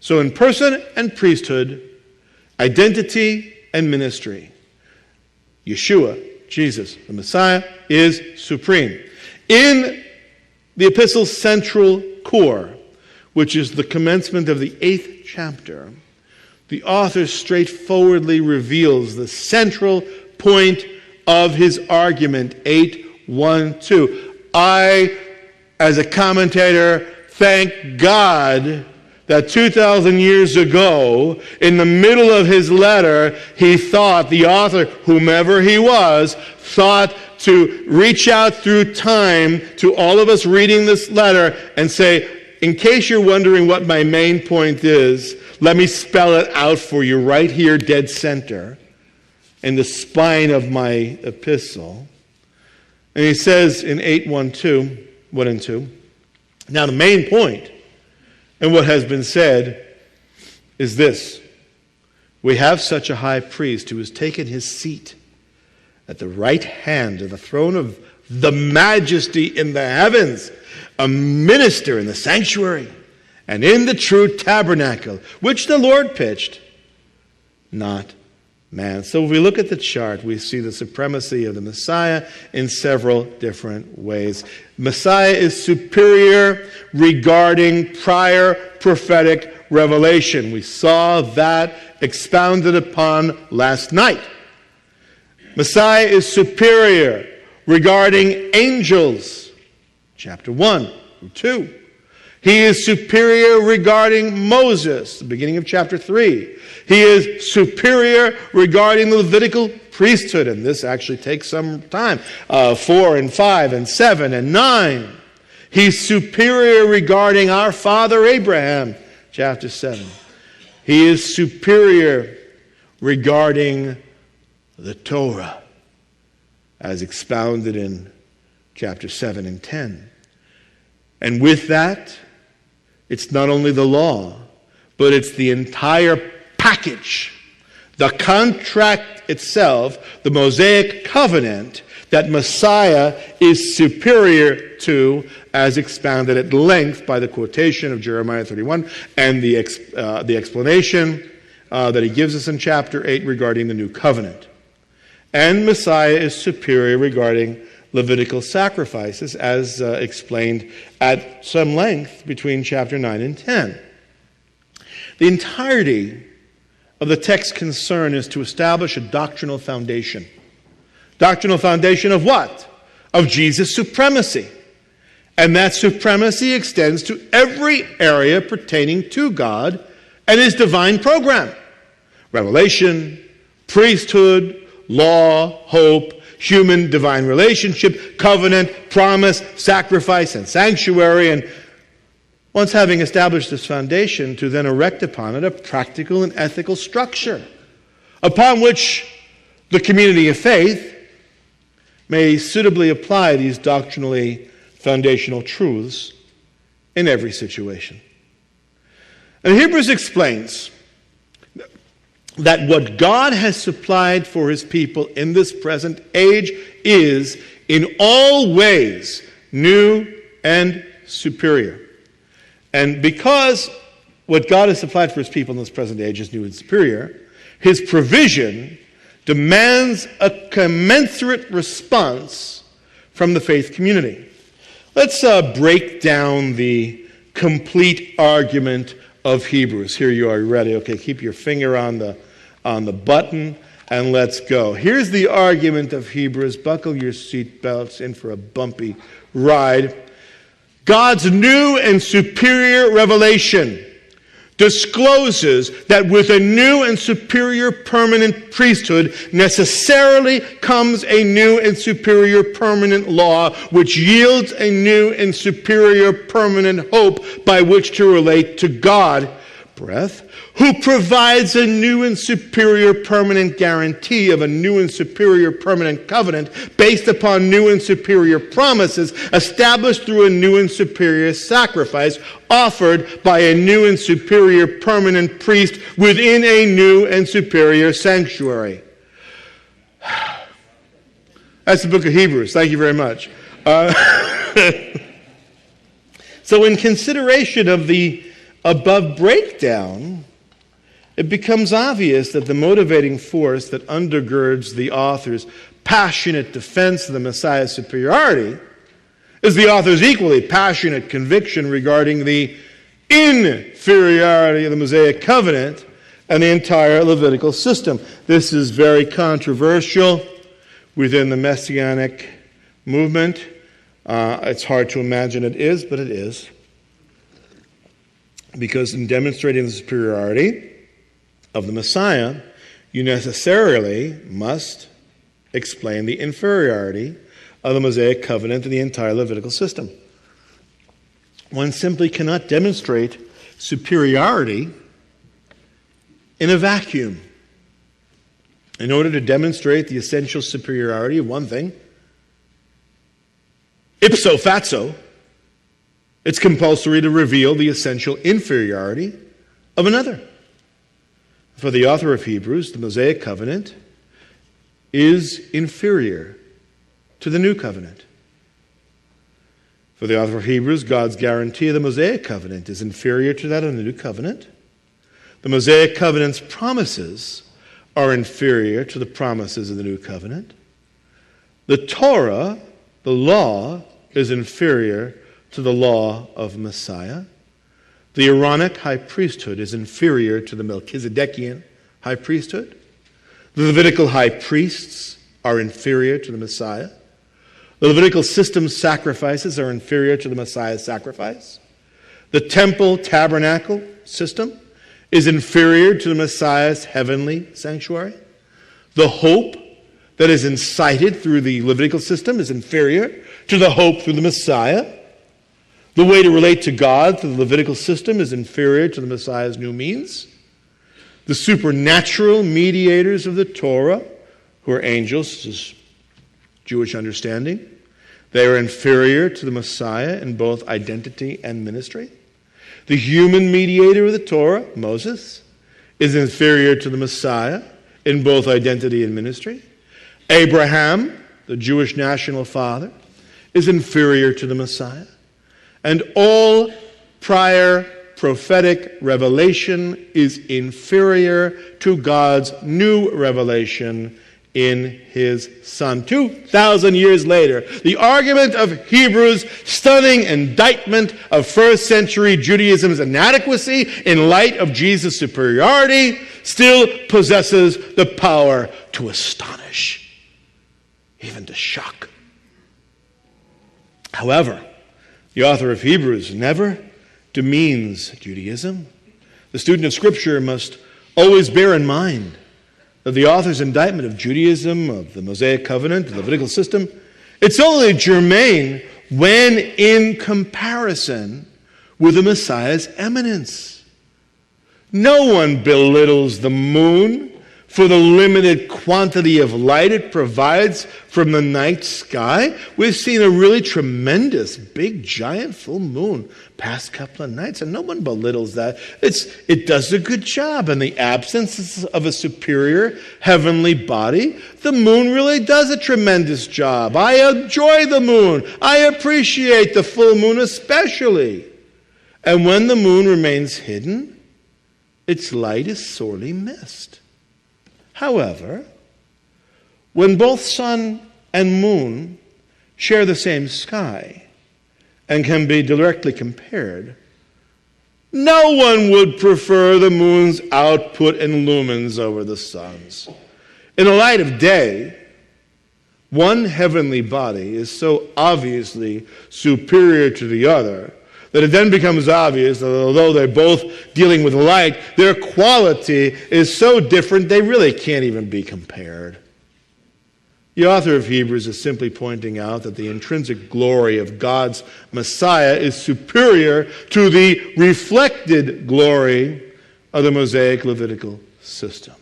So in person and priesthood, identity and ministry, Yeshua, Jesus, the Messiah, is supreme. In the epistle's central core, which is the commencement of the 8th chapter, the author straightforwardly reveals the central point of his argument, 8:1-2. I, as a commentator, thank God that 2,000 years ago, in the middle of his letter, he thought, the author, whomever he was, thought to reach out through time to all of us reading this letter and say, in case you're wondering what my main point is, let me spell it out for you right here, dead center, in the spine of my epistle. And he says in 8:1-2, 1 and 2, now the main point in what has been said is this: we have such a high priest who has taken his seat at the right hand of the throne of the majesty in the heavens, a minister in the sanctuary and in the true tabernacle, which the Lord pitched, not man. So if we look at the chart, we see the supremacy of the Messiah in several different ways. Messiah is superior regarding prior prophetic revelation. We saw that expounded upon last night. Messiah is superior regarding angels, chapter 1-2. He is superior regarding Moses, the beginning of chapter 3. He is superior regarding the Levitical priesthood, and this actually takes some time, 4 and 5 and 7 and 9. He's superior regarding our father Abraham, chapter 7. He is superior regarding the Torah, as expounded in chapter 7 and 10. And with that, it's not only the law, but it's the entire package, the contract itself, the Mosaic covenant that Messiah is superior to, as expounded at length by the quotation of Jeremiah 31 and the explanation that he gives us in chapter 8 regarding the new covenant. And Messiah is superior regarding Levitical sacrifices, as explained at some length between chapter 9 and 10. The entirety of the text's concern is to establish a doctrinal foundation. Doctrinal foundation of what? Of Jesus' supremacy. And that supremacy extends to every area pertaining to God and his divine program. Revelation, priesthood, law, hope, human divine relationship, covenant, promise, sacrifice, and sanctuary. And once having established this foundation, to then erect upon it a practical and ethical structure upon which the community of faith may suitably apply these doctrinally foundational truths in every situation. And Hebrews explains that what God has supplied for his people in this present age is in all ways new and superior. And because what God has supplied for his people in this present age is new and superior, his provision demands a commensurate response from the faith community. Let's break down the complete argument of Hebrews. Here you are, ready? Okay, keep your finger on the button and let's go. Here's the argument of Hebrews. Buckle your seatbelts in for a bumpy ride. God's new and superior revelation discloses that with a new and superior permanent priesthood necessarily comes a new and superior permanent law, which yields a new and superior permanent hope by which to relate to God, who provides a new and superior permanent guarantee of a new and superior permanent covenant based upon new and superior promises established through a new and superior sacrifice offered by a new and superior permanent priest within a new and superior sanctuary. That's the book of Hebrews. Thank you very much. So in consideration of the above breakdown, it becomes obvious that the motivating force that undergirds the author's passionate defense of the Messiah's superiority is the author's equally passionate conviction regarding the inferiority of the Mosaic covenant and the entire Levitical system. This is very controversial within the Messianic movement. It's hard to imagine it is, but it is. Because in demonstrating the superiority of the Messiah, you necessarily must explain the inferiority of the Mosaic covenant and the entire Levitical system. One simply cannot demonstrate superiority in a vacuum. In order to demonstrate the essential superiority of one thing, ipso fatso, it's compulsory to reveal the essential inferiority of another. For the author of Hebrews, the Mosaic covenant is inferior to the new covenant. For the author of Hebrews, God's guarantee of the Mosaic covenant is inferior to that of the new covenant. The Mosaic covenant's promises are inferior to the promises of the new covenant. The Torah, the law, is inferior to the law of Messiah. The Aaronic high priesthood is inferior to the Melchizedekian high priesthood. The Levitical high priests are inferior to the Messiah. The Levitical system's sacrifices are inferior to the Messiah's sacrifice. The temple tabernacle system is inferior to the Messiah's heavenly sanctuary. The hope that is incited through the Levitical system is inferior to the hope through the Messiah. The way to relate to God through the Levitical system is inferior to the Messiah's new means. The supernatural mediators of the Torah, who are angels, this is Jewish understanding, they are inferior to the Messiah in both identity and ministry. The human mediator of the Torah, Moses, is inferior to the Messiah in both identity and ministry. Abraham, the Jewish national father, is inferior to the Messiah. And all prior prophetic revelation is inferior to God's new revelation in his Son. 2,000 years later, the argument of Hebrews' stunning indictment of first century Judaism's inadequacy in light of Jesus' superiority still possesses the power to astonish, even to shock. However, the author of Hebrews never demeans Judaism. The student of Scripture must always bear in mind that the author's indictment of Judaism, of the Mosaic covenant, the Levitical system, it's only germane when in comparison with the Messiah's eminence. No one belittles the moon for the limited quantity of light it provides from the night sky. We've seen a really tremendous, big, giant full moon past couple of nights, and no one belittles that. It does a good job. In the absence of a superior heavenly body, the moon really does a tremendous job. I enjoy the moon. I appreciate the full moon especially. And when the moon remains hidden, its light is sorely missed. However, when both sun and moon share the same sky and can be directly compared, no one would prefer the moon's output in lumens over the sun's. In the light of day, one heavenly body is so obviously superior to the other that it then becomes obvious that although they're both dealing with light, their quality is so different they really can't even be compared. The author of Hebrews is simply pointing out that the intrinsic glory of God's Messiah is superior to the reflected glory of the Mosaic Levitical system.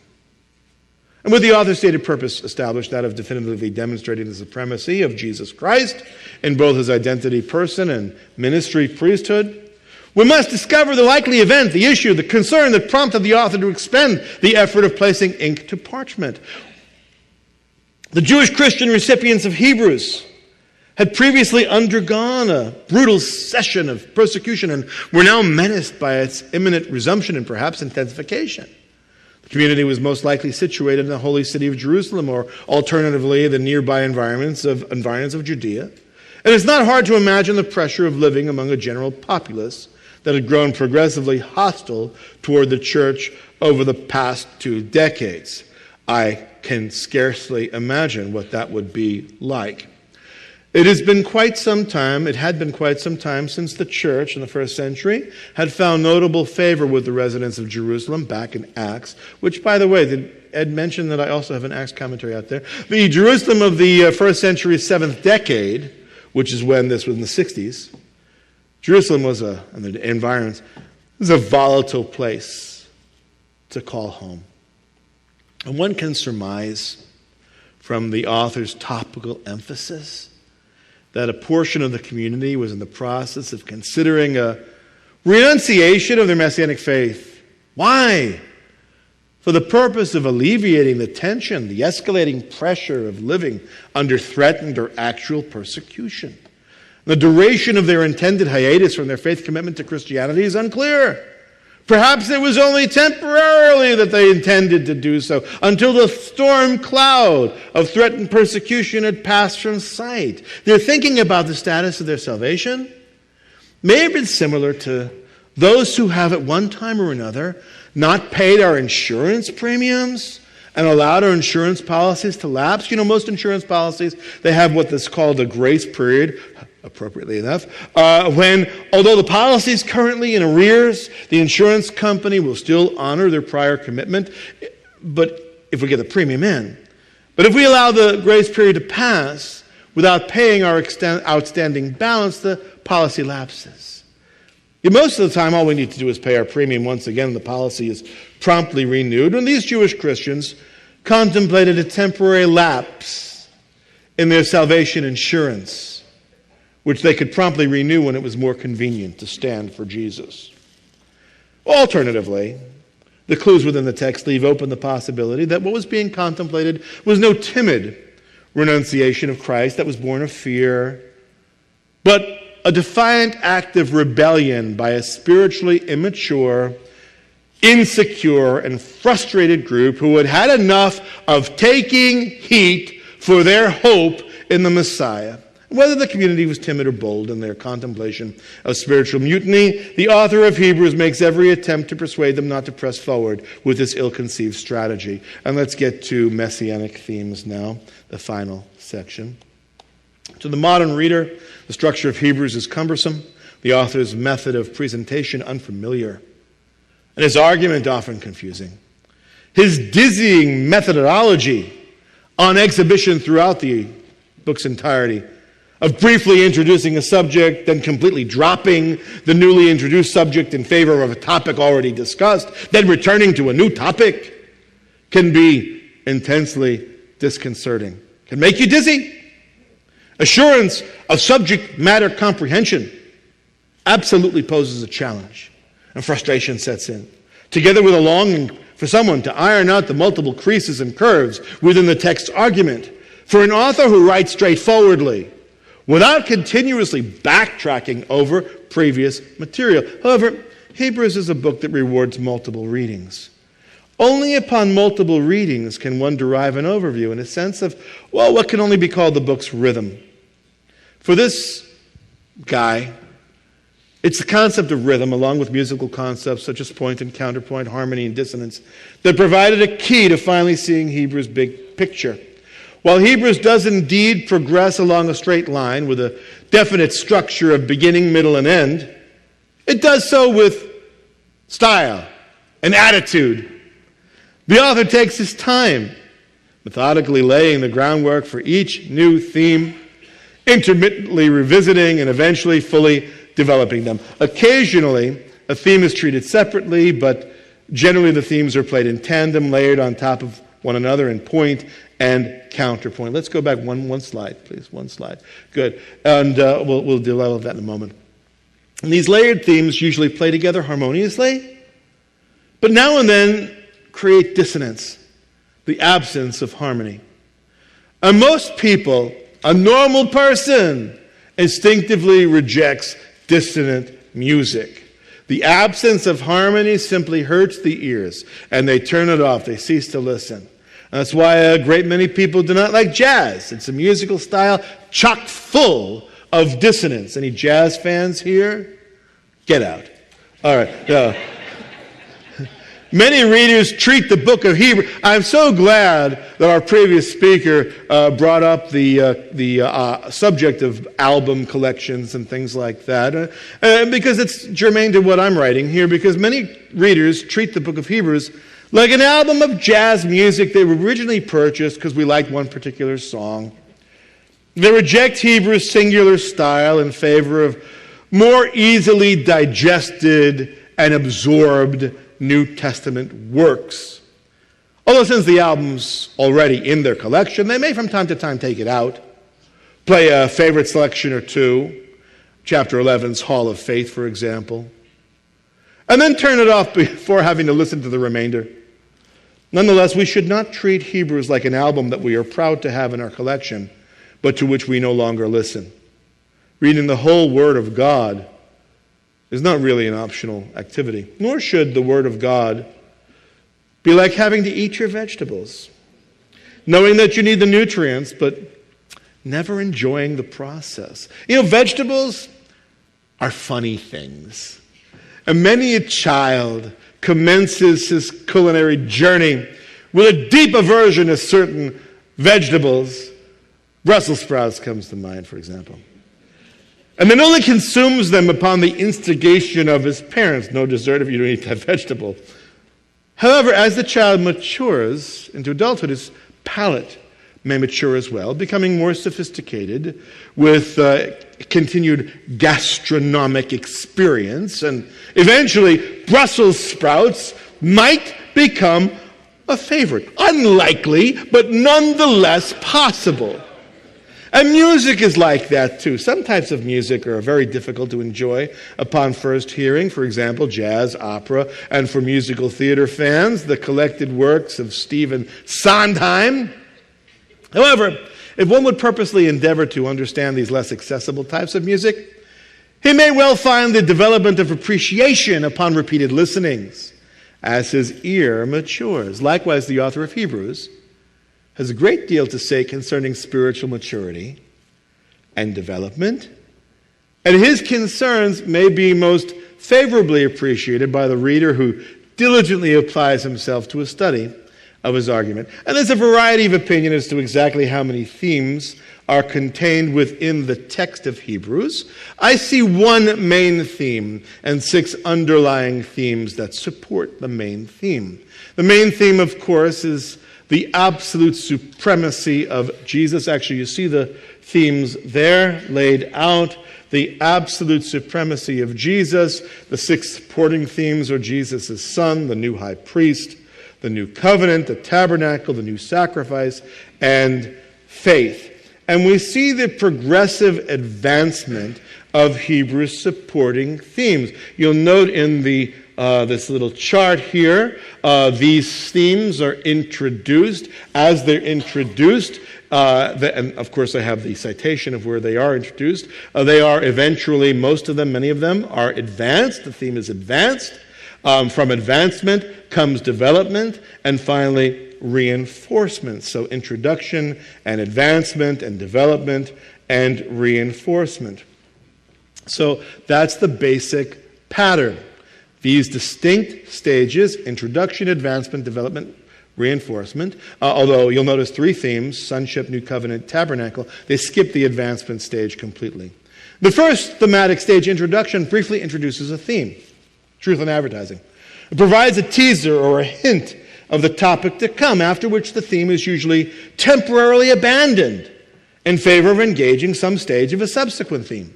And with the author's stated purpose established, that of definitively demonstrating the supremacy of Jesus Christ in both his identity, person, and ministry, priesthood, we must discover the likely event, the issue, the concern that prompted the author to expend the effort of placing ink to parchment. The Jewish Christian recipients of Hebrews had previously undergone a brutal session of persecution and were now menaced by its imminent resumption and perhaps intensification. The community was most likely situated in the holy city of Jerusalem, or alternatively the nearby environments of Judea. And it's not hard to imagine the pressure of living among a general populace that had grown progressively hostile toward the church over the past 2 decades. I can scarcely imagine what that would be like. It had been quite some time since the church in the first century had found notable favor with the residents of Jerusalem back in Acts, which, by the way, did Ed mention that I also have an Acts commentary out there? The Jerusalem of the first century, 7th decade, which is when this was in the 60s, Jerusalem was and the environment was a volatile place to call home. And one can surmise from the author's topical emphasis that a portion of the community was in the process of considering a renunciation of their Messianic faith. Why? For the purpose of alleviating the tension, the escalating pressure of living under threatened or actual persecution. The duration of their intended hiatus from their faith commitment to Christianity is unclear. Perhaps it was only temporarily that they intended to do so, until the storm cloud of threatened persecution had passed from sight. Their thinking about the status of their salvation may have been similar to those who have at one time or another not paid our insurance premiums and allowed our insurance policies to lapse. You know, most insurance policies, they have what is called a grace period, appropriately enough, when, although the policy is currently in arrears, the insurance company will still honor their prior commitment, but if we get the premium in. But if we allow the grace period to pass without paying our outstanding balance, the policy lapses. Yet most of the time, all we need to do is pay our premium once again, and the policy is promptly renewed. And these Jewish Christians contemplated a temporary lapse in their salvation insurance, which they could promptly renew when it was more convenient to stand for Jesus. Alternatively, the clues within the text leave open the possibility that what was being contemplated was no timid renunciation of Christ that was born of fear, but a defiant act of rebellion by a spiritually immature, insecure, and frustrated group who had had enough of taking heat for their hope in the Messiah. Whether the community was timid or bold in their contemplation of spiritual mutiny, the author of Hebrews makes every attempt to persuade them not to press forward with this ill-conceived strategy. And let's get to Messianic themes now, the final section. To the modern reader, the structure of Hebrews is cumbersome, the author's method of presentation unfamiliar, and his argument often confusing. His dizzying methodology on exhibition throughout the book's entirety, of briefly introducing a subject, then completely dropping the newly introduced subject in favor of a topic already discussed, then returning to a new topic, can be intensely disconcerting. Can make you dizzy. Assurance of subject matter comprehension absolutely poses a challenge, and frustration sets in, together with a longing for someone to iron out the multiple creases and curves within the text's argument. For an author who writes straightforwardly, without continuously backtracking over previous material. However, Hebrews is a book that rewards multiple readings. Only upon multiple readings can one derive an overview in a sense of, well, what can only be called the book's rhythm. For this guy, it's the concept of rhythm, along with musical concepts such as point and counterpoint, harmony and dissonance, that provided a key to finally seeing Hebrews' big picture. While Hebrews does indeed progress along a straight line with a definite structure of beginning, middle, and end, it does so with style and attitude. The author takes his time, methodically laying the groundwork for each new theme, intermittently revisiting and eventually fully developing them. Occasionally, a theme is treated separately, but Generally, the themes are played in tandem, layered on top of one another in point and counterpoint. Let's go back one slide, please. One slide. Good. And we'll develop that in a moment. And these layered themes usually play together harmoniously, but now and then create dissonance, the absence of harmony. And most people, a normal person, instinctively rejects dissonant music. The absence of harmony simply hurts the ears, and they turn it off. They cease to listen. And that's why a great many people do not like jazz. It's a musical style chock full of dissonance. Any jazz fans here? Get out. All right. Many readers treat the book of Hebrews. I'm so glad that our previous speaker brought up the subject of album collections and things like that, because it's germane to what I'm writing here, because many readers treat the book of Hebrews like an album of jazz music they were originally purchased because we liked one particular song. They reject Hebrews' singular style in favor of more easily digested and absorbed New Testament works. Although since the album's already in their collection, they may from time to time take it out, play a favorite selection or two, chapter 11's Hall of Faith, for example, and then turn it off before having to listen to the remainder. Nonetheless, we should not treat Hebrews like an album that we are proud to have in our collection, but to which we no longer listen. Reading the whole Word of God is not really an optional activity, nor should the Word of God be like having to eat your vegetables, knowing that you need the nutrients, but never enjoying the process. You know, vegetables are funny things. And many a child commences his culinary journey with a deep aversion to certain vegetables. Brussels sprouts comes to mind, for example. And then only consumes them upon the instigation of his parents. No dessert if you don't eat that vegetable. However, as the child matures into adulthood, his palate may mature as well, becoming more sophisticated with continued gastronomic experience. And eventually, Brussels sprouts might become a favorite. Unlikely, but nonetheless possible. And music is like that too. Some types of music are very difficult to enjoy upon first hearing. For example, jazz, opera, and for musical theater fans, the collected works of Stephen Sondheim. However, if one would purposely endeavor to understand these less accessible types of music, he may well find the development of appreciation upon repeated listenings as his ear matures. Likewise, the author of Hebrews has a great deal to say concerning spiritual maturity and development, and his concerns may be most favorably appreciated by the reader who diligently applies himself to a study of his argument. And there's a variety of opinion as to exactly how many themes are contained within the text of Hebrews. I see one main theme and 6 underlying themes that support the main theme. The main theme, of course, is the absolute supremacy of Jesus. Actually, you see the themes there laid out. The absolute supremacy of Jesus. The 6 supporting themes are Jesus' Son, the new high priest, the new covenant, the tabernacle, the new sacrifice, and faith. And we see the progressive advancement of Hebrews' supporting themes. You'll note in this little chart here, these themes are introduced. As they're introduced, and of course I have the citation of where they are introduced, they are eventually, most of them, many of them, are advanced. The theme is advanced. From advancement comes development, and finally reinforcement. So introduction and advancement and development and reinforcement. So that's the basic pattern. These distinct stages, introduction, advancement, development, reinforcement, although you'll notice 3 themes, sonship, new covenant, tabernacle, they skip the advancement stage completely. The first thematic stage, introduction, briefly introduces a theme, truth in advertising. It provides a teaser or a hint of the topic to come, after which the theme is usually temporarily abandoned in favor of engaging some stage of a subsequent theme.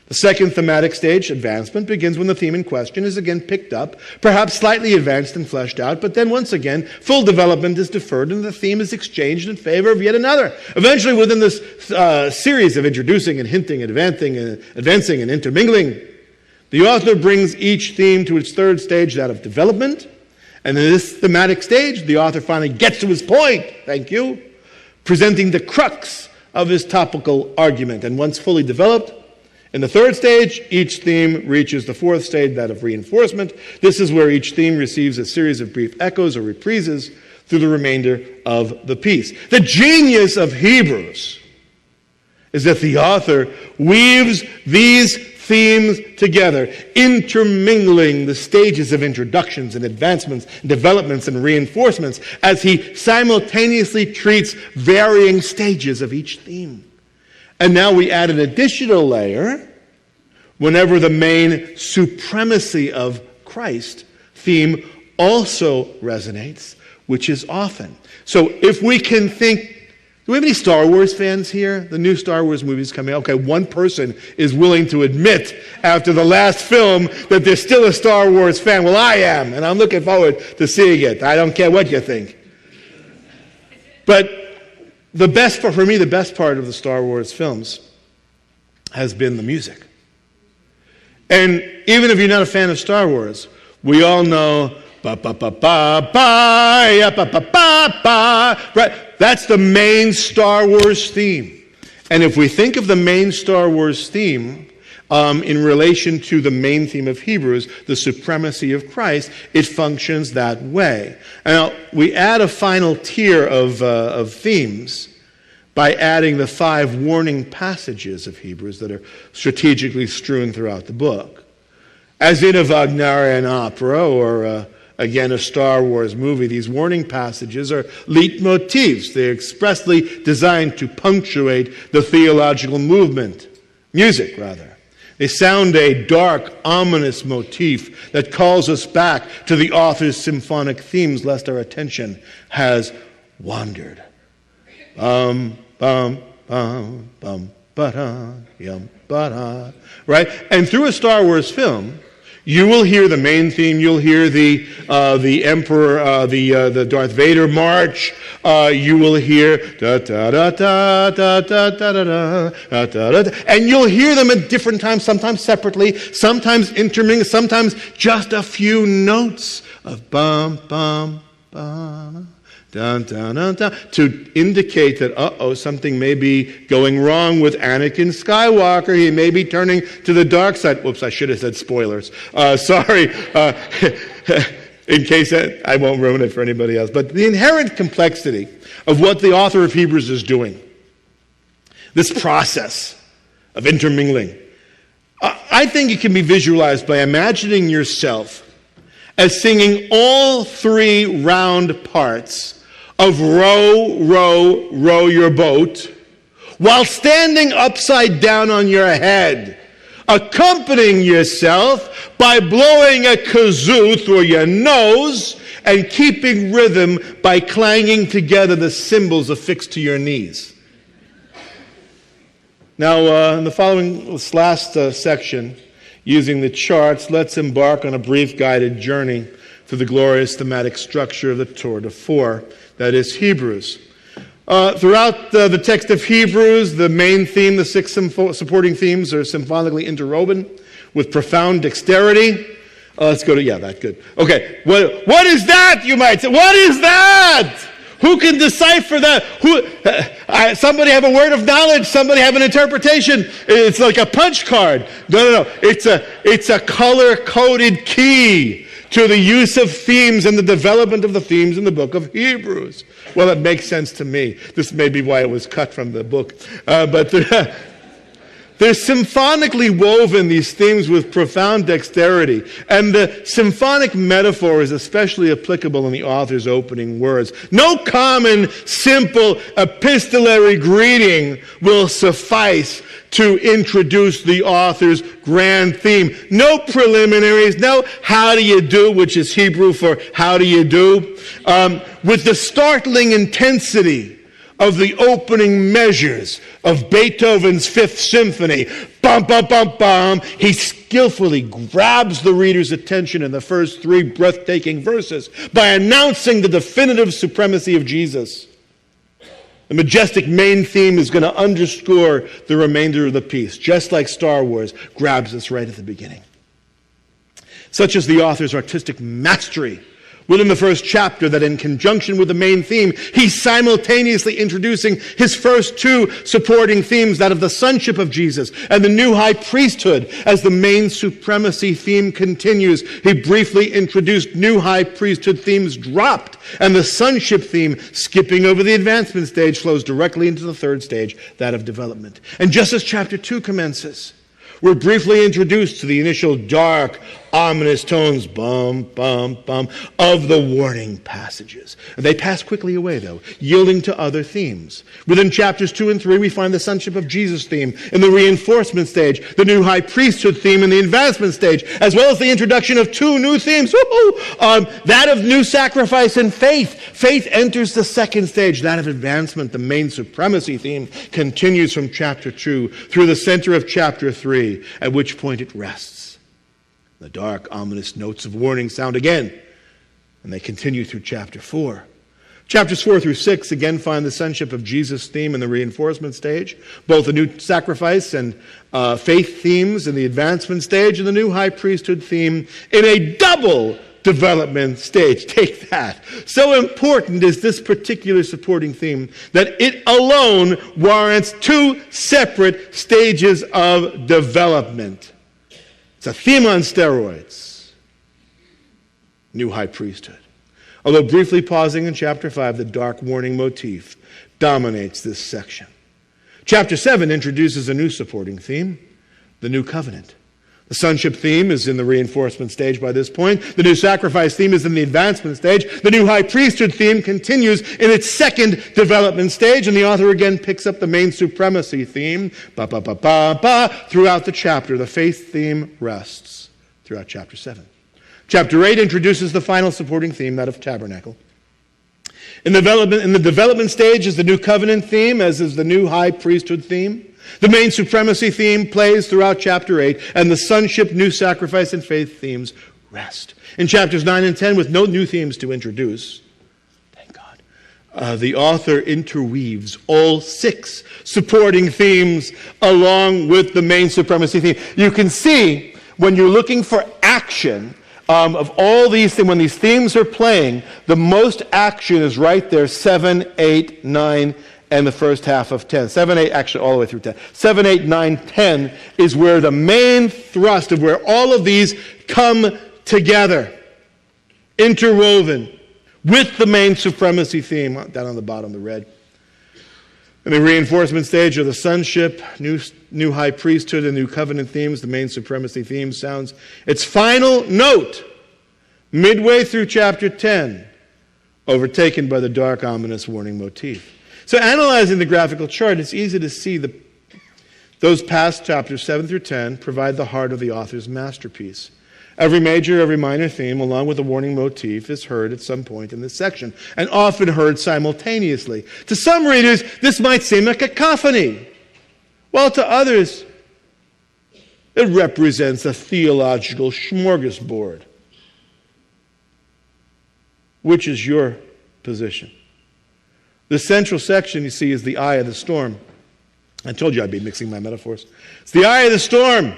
The second thematic stage, advancement, begins when the theme in question is again picked up, perhaps slightly advanced and fleshed out, but then once again, full development is deferred and the theme is exchanged in favor of yet another. Eventually, within this series of introducing and hinting, advancing and intermingling, the author brings each theme to its third stage, that of development. And in this thematic stage, the author finally gets to his point, thank you, presenting the crux of his topical argument. And once fully developed, in the third stage, each theme reaches the fourth stage, that of reinforcement. This is where each theme receives a series of brief echoes or reprises through the remainder of the piece. The genius of Hebrews is that the author weaves these themes together, intermingling the stages of introductions and advancements, developments and reinforcements, as he simultaneously treats varying stages of each theme. And now we add an additional layer whenever the main supremacy of Christ theme also resonates, which is often. So if we can think, do we have any Star Wars fans here? The new Star Wars movie's coming out. Okay, one person is willing to admit after the last film that they're still a Star Wars fan. Well, I am, and I'm looking forward to seeing it. I don't care what you think. But for me, the best part of the Star Wars films has been the music. And even if you're not a fan of Star Wars, we all know ba ba ba ba ba ya ba ba ba ba, right? That's the main Star Wars theme. And if we think of the main Star Wars theme in relation to the main theme of Hebrews, the supremacy of Christ, it functions that way. Now, we add a final tier of themes by adding the 5 warning passages of Hebrews that are strategically strewn throughout the book. As in a Wagnerian opera or, again, a Star Wars movie, these warning passages are leitmotifs. They're expressly designed to punctuate the theological movement. Music, rather. They sound a dark, ominous motif that calls us back to the author's symphonic themes, lest our attention has wandered. Bum, bum, bum, ba-da, yum, ba-da. Right? And through a Star Wars film, you will hear the main theme. You'll hear the Emperor, the Darth Vader march. You will hear da da da da da da da da da da da, and you'll hear them at different times. Sometimes separately, sometimes intermingling, sometimes just a few notes of bum bum bum. Dun, dun, dun, dun, to indicate that, something may be going wrong with Anakin Skywalker. He may be turning to the dark side. Whoops, I should have said spoilers. Sorry. In case I won't ruin it for anybody else. But the inherent complexity of what the author of Hebrews is doing, this process of intermingling, I think it can be visualized by imagining yourself as singing all 3 round parts of Row, Row, Row Your Boat, while standing upside down on your head, accompanying yourself by blowing a kazoo through your nose and keeping rhythm by clanging together the cymbals affixed to your knees. Now, in the following, this last section, using the charts, let's embark on a brief guided journey through the glorious thematic structure of the Tour de Four, that is Hebrews. Throughout the text of Hebrews, the main theme, the 6 supporting themes are symphonically interwoven with profound dexterity. Let's go to, that good. Okay, what is that, you might say? What is that? Who can decipher that? Somebody have a word of knowledge. Somebody have an interpretation. It's like a punch card. No. It's a color-coded key to the use of themes and the development of the themes in the book of Hebrews. Well, it makes sense to me. This may be why it was cut from the book. But they're symphonically woven, these themes, with profound dexterity. And the symphonic metaphor is especially applicable in the author's opening words. No common, simple, epistolary greeting will suffice to introduce the author's grand theme. No preliminaries, no how do you do, which is Hebrew for how do you do. With the startling intensity of the opening measures of Beethoven's Fifth Symphony. Bum, bum, bum, bum. He skillfully grabs the reader's attention in the first three breathtaking verses by announcing the definitive supremacy of Jesus. The majestic main theme is going to underscore the remainder of the piece, just like Star Wars grabs us right at the beginning. Such is the author's artistic mastery within the first chapter that in conjunction with the main theme, he's simultaneously introducing his first two supporting themes, that of the sonship of Jesus and the new high priesthood. As the main supremacy theme continues, he briefly introduced new high priesthood themes dropped, and the sonship theme, skipping over the advancement stage, flows directly into the third stage, that of development. And just as chapter 2 commences, we're briefly introduced to the initial dark, ominous tones, bum, bum, bum, of the warning passages. They pass quickly away, though, yielding to other themes. Within chapters 2 and 3, we find the sonship of Jesus theme in the reinforcement stage, the new high priesthood theme in the advancement stage, as well as the introduction of two new themes, that of new sacrifice and faith. Faith enters the second stage, that of advancement. The main supremacy theme continues from chapter 2 through the center of chapter 3, at which point it rests. The dark, ominous notes of warning sound again, and they continue through chapter 4. Chapters 4 through 6 again find the sonship of Jesus theme in the reinforcement stage, both the new sacrifice and faith themes in the advancement stage, and the new high priesthood theme in a double development stage. Take that. So important is this particular supporting theme that it alone warrants two separate stages of development. It's a theme on steroids. New high priesthood. Although briefly pausing in chapter 5, the dark warning motif dominates this section. Chapter 7 introduces a new supporting theme, the new covenant. The sonship theme is in the reinforcement stage by this point. The new sacrifice theme is in the advancement stage. The new high priesthood theme continues in its second development stage, and the author again picks up the main supremacy theme, throughout the chapter. The faith theme rests throughout chapter 7. Chapter 8 introduces the final supporting theme, that of tabernacle. In the development stage is the new covenant theme, as is the new high priesthood theme. The main supremacy theme plays throughout chapter 8, and the sonship, new sacrifice, and faith themes rest. In chapters 9 and 10, with no new themes to introduce, thank God, the author interweaves all 6 supporting themes along with the main supremacy theme. You can see, when you're looking for action, of all these things, when these themes are playing, the most action is right there, 7, 8, 9, and the first half of 10. 7, 8, actually all the way through 10. 7, 8, 9, 10 is where the main thrust of where all of these come together, interwoven with the main supremacy theme, down on the bottom, the red. In the reinforcement stage of the sonship, new high priesthood, and new covenant themes, the main supremacy theme sounds its final note midway through chapter 10, overtaken by the dark, ominous warning motif. So analyzing the graphical chart, it's easy to see those past chapters 7 through 10 provide the heart of the author's masterpiece. Every major, every minor theme, along with the warning motif, is heard at some point in this section, and often heard simultaneously. To some readers, this might seem a cacophony, while to others, it represents a theological smorgasbord. Which is your position? The central section, you see, is the eye of the storm. I told you I'd be mixing my metaphors. It's the eye of the storm,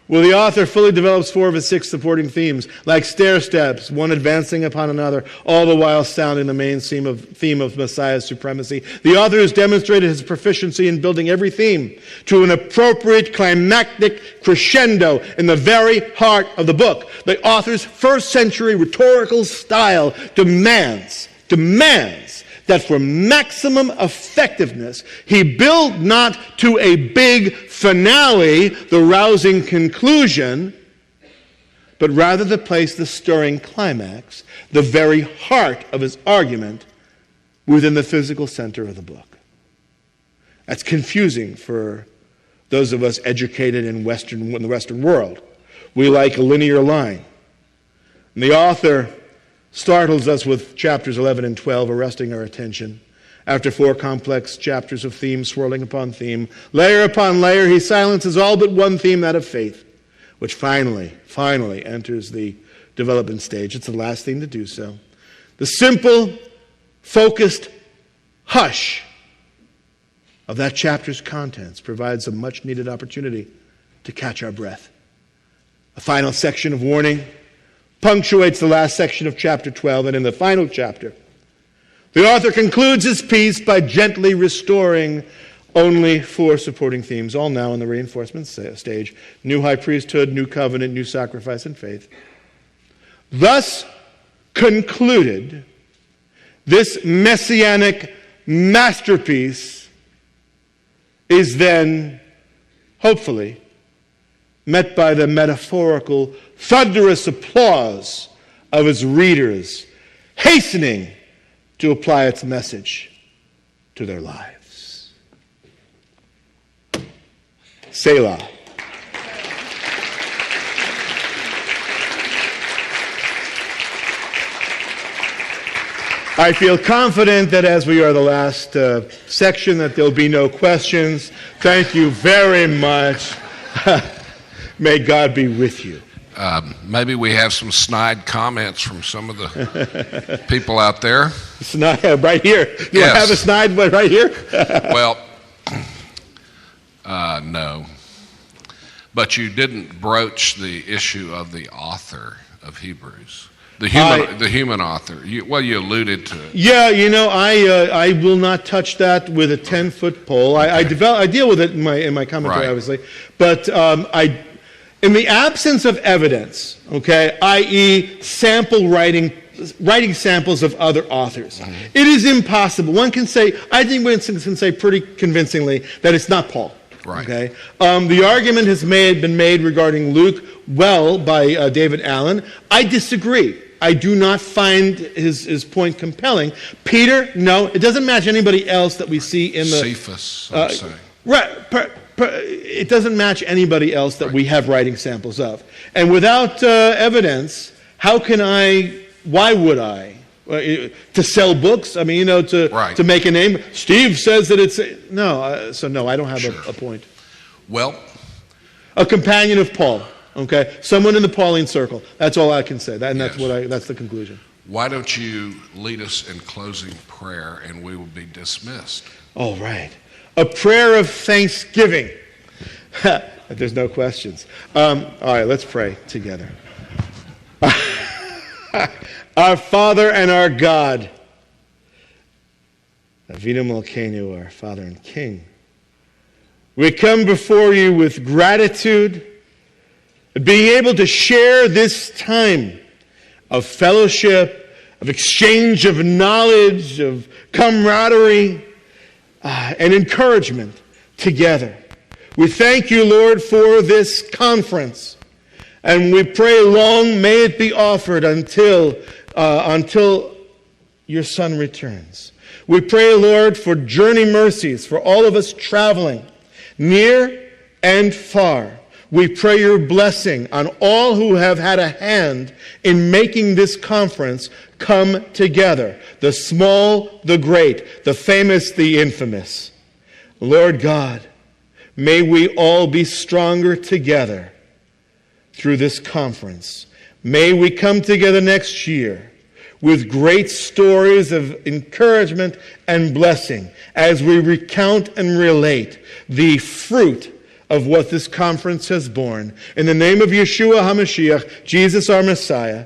where the author fully develops 4 of his 6 supporting themes, like stair steps, one advancing upon another, all the while sounding the main theme of Messiah's supremacy. The author has demonstrated his proficiency in building every theme to an appropriate climactic crescendo in the very heart of the book. The author's first century rhetorical style demands that for maximum effectiveness, he build not to a big finale, the rousing conclusion, but rather to place the stirring climax, the very heart of his argument, within the physical center of the book. That's confusing for those of us educated in the Western world. We like a linear line. And the author startles us with chapters 11 and 12, arresting our attention, After 4 complex chapters of theme swirling upon theme, layer upon layer, he silences all but one theme, that of faith, which finally enters the development stage. It's the last theme to do so. The simple, focused hush of that chapter's contents provides a much-needed opportunity to catch our breath. A final section of warning punctuates the last section of chapter 12, and in the final chapter, the author concludes his piece by gently restoring only 4 supporting themes, all now in the reinforcement stage: new high priesthood, new covenant, new sacrifice, and faith. Thus concluded, this messianic masterpiece is then, hopefully, met by the metaphorical, thunderous applause of its readers, hastening to apply its message to their lives. Selah. I feel confident that as we are the last section, that there'll be no questions. Thank you very much. May God be with you. Maybe we have some snide comments from some of the people out there. Snide, right here. Do Yes. I have a snide one right here? Well, no. But you didn't broach the issue of the author of Hebrews. The human author. You alluded to it. Yeah, I will not touch that with a 10-foot pole. I deal with it in my commentary, Right. obviously. But in the absence of evidence, okay, i.e. sample writing samples of other authors, it is impossible. One can say, I think one can say pretty convincingly that it's not Paul. Right. Okay. The argument has been made regarding Luke by David Allen. I disagree. I do not find his point compelling. Peter, no, it doesn't match anybody else that we see in the... Cephas, I'm saying. Right. It doesn't match anybody else that we have writing samples of. And without evidence, why would I? To sell books? I mean, to make a name? Steve says that it's... No, no, I don't have a point. Well... A companion of Paul. Okay, someone in the Pauline circle. That's all I can say. That's the conclusion. Why don't you lead us in closing prayer and we will be dismissed? All right. A prayer of thanksgiving. There's no questions. All right, let's pray together. Our Father and our God, Avinu Malkeinu, our Father and King, we come before you with gratitude, being able to share this time of fellowship, of exchange of knowledge, of camaraderie, and encouragement together. We thank you, Lord, for this conference, and we pray long may it be offered until your Son returns. We pray, Lord, for journey mercies for all of us traveling, near and far. We pray your blessing on all who have had a hand in making this conference come together. The small, the great, the famous, the infamous. Lord God, may we all be stronger together through this conference. May we come together next year with great stories of encouragement and blessing as we recount and relate the fruit of what this conference has borne. In the name of Yeshua HaMashiach, Jesus our Messiah,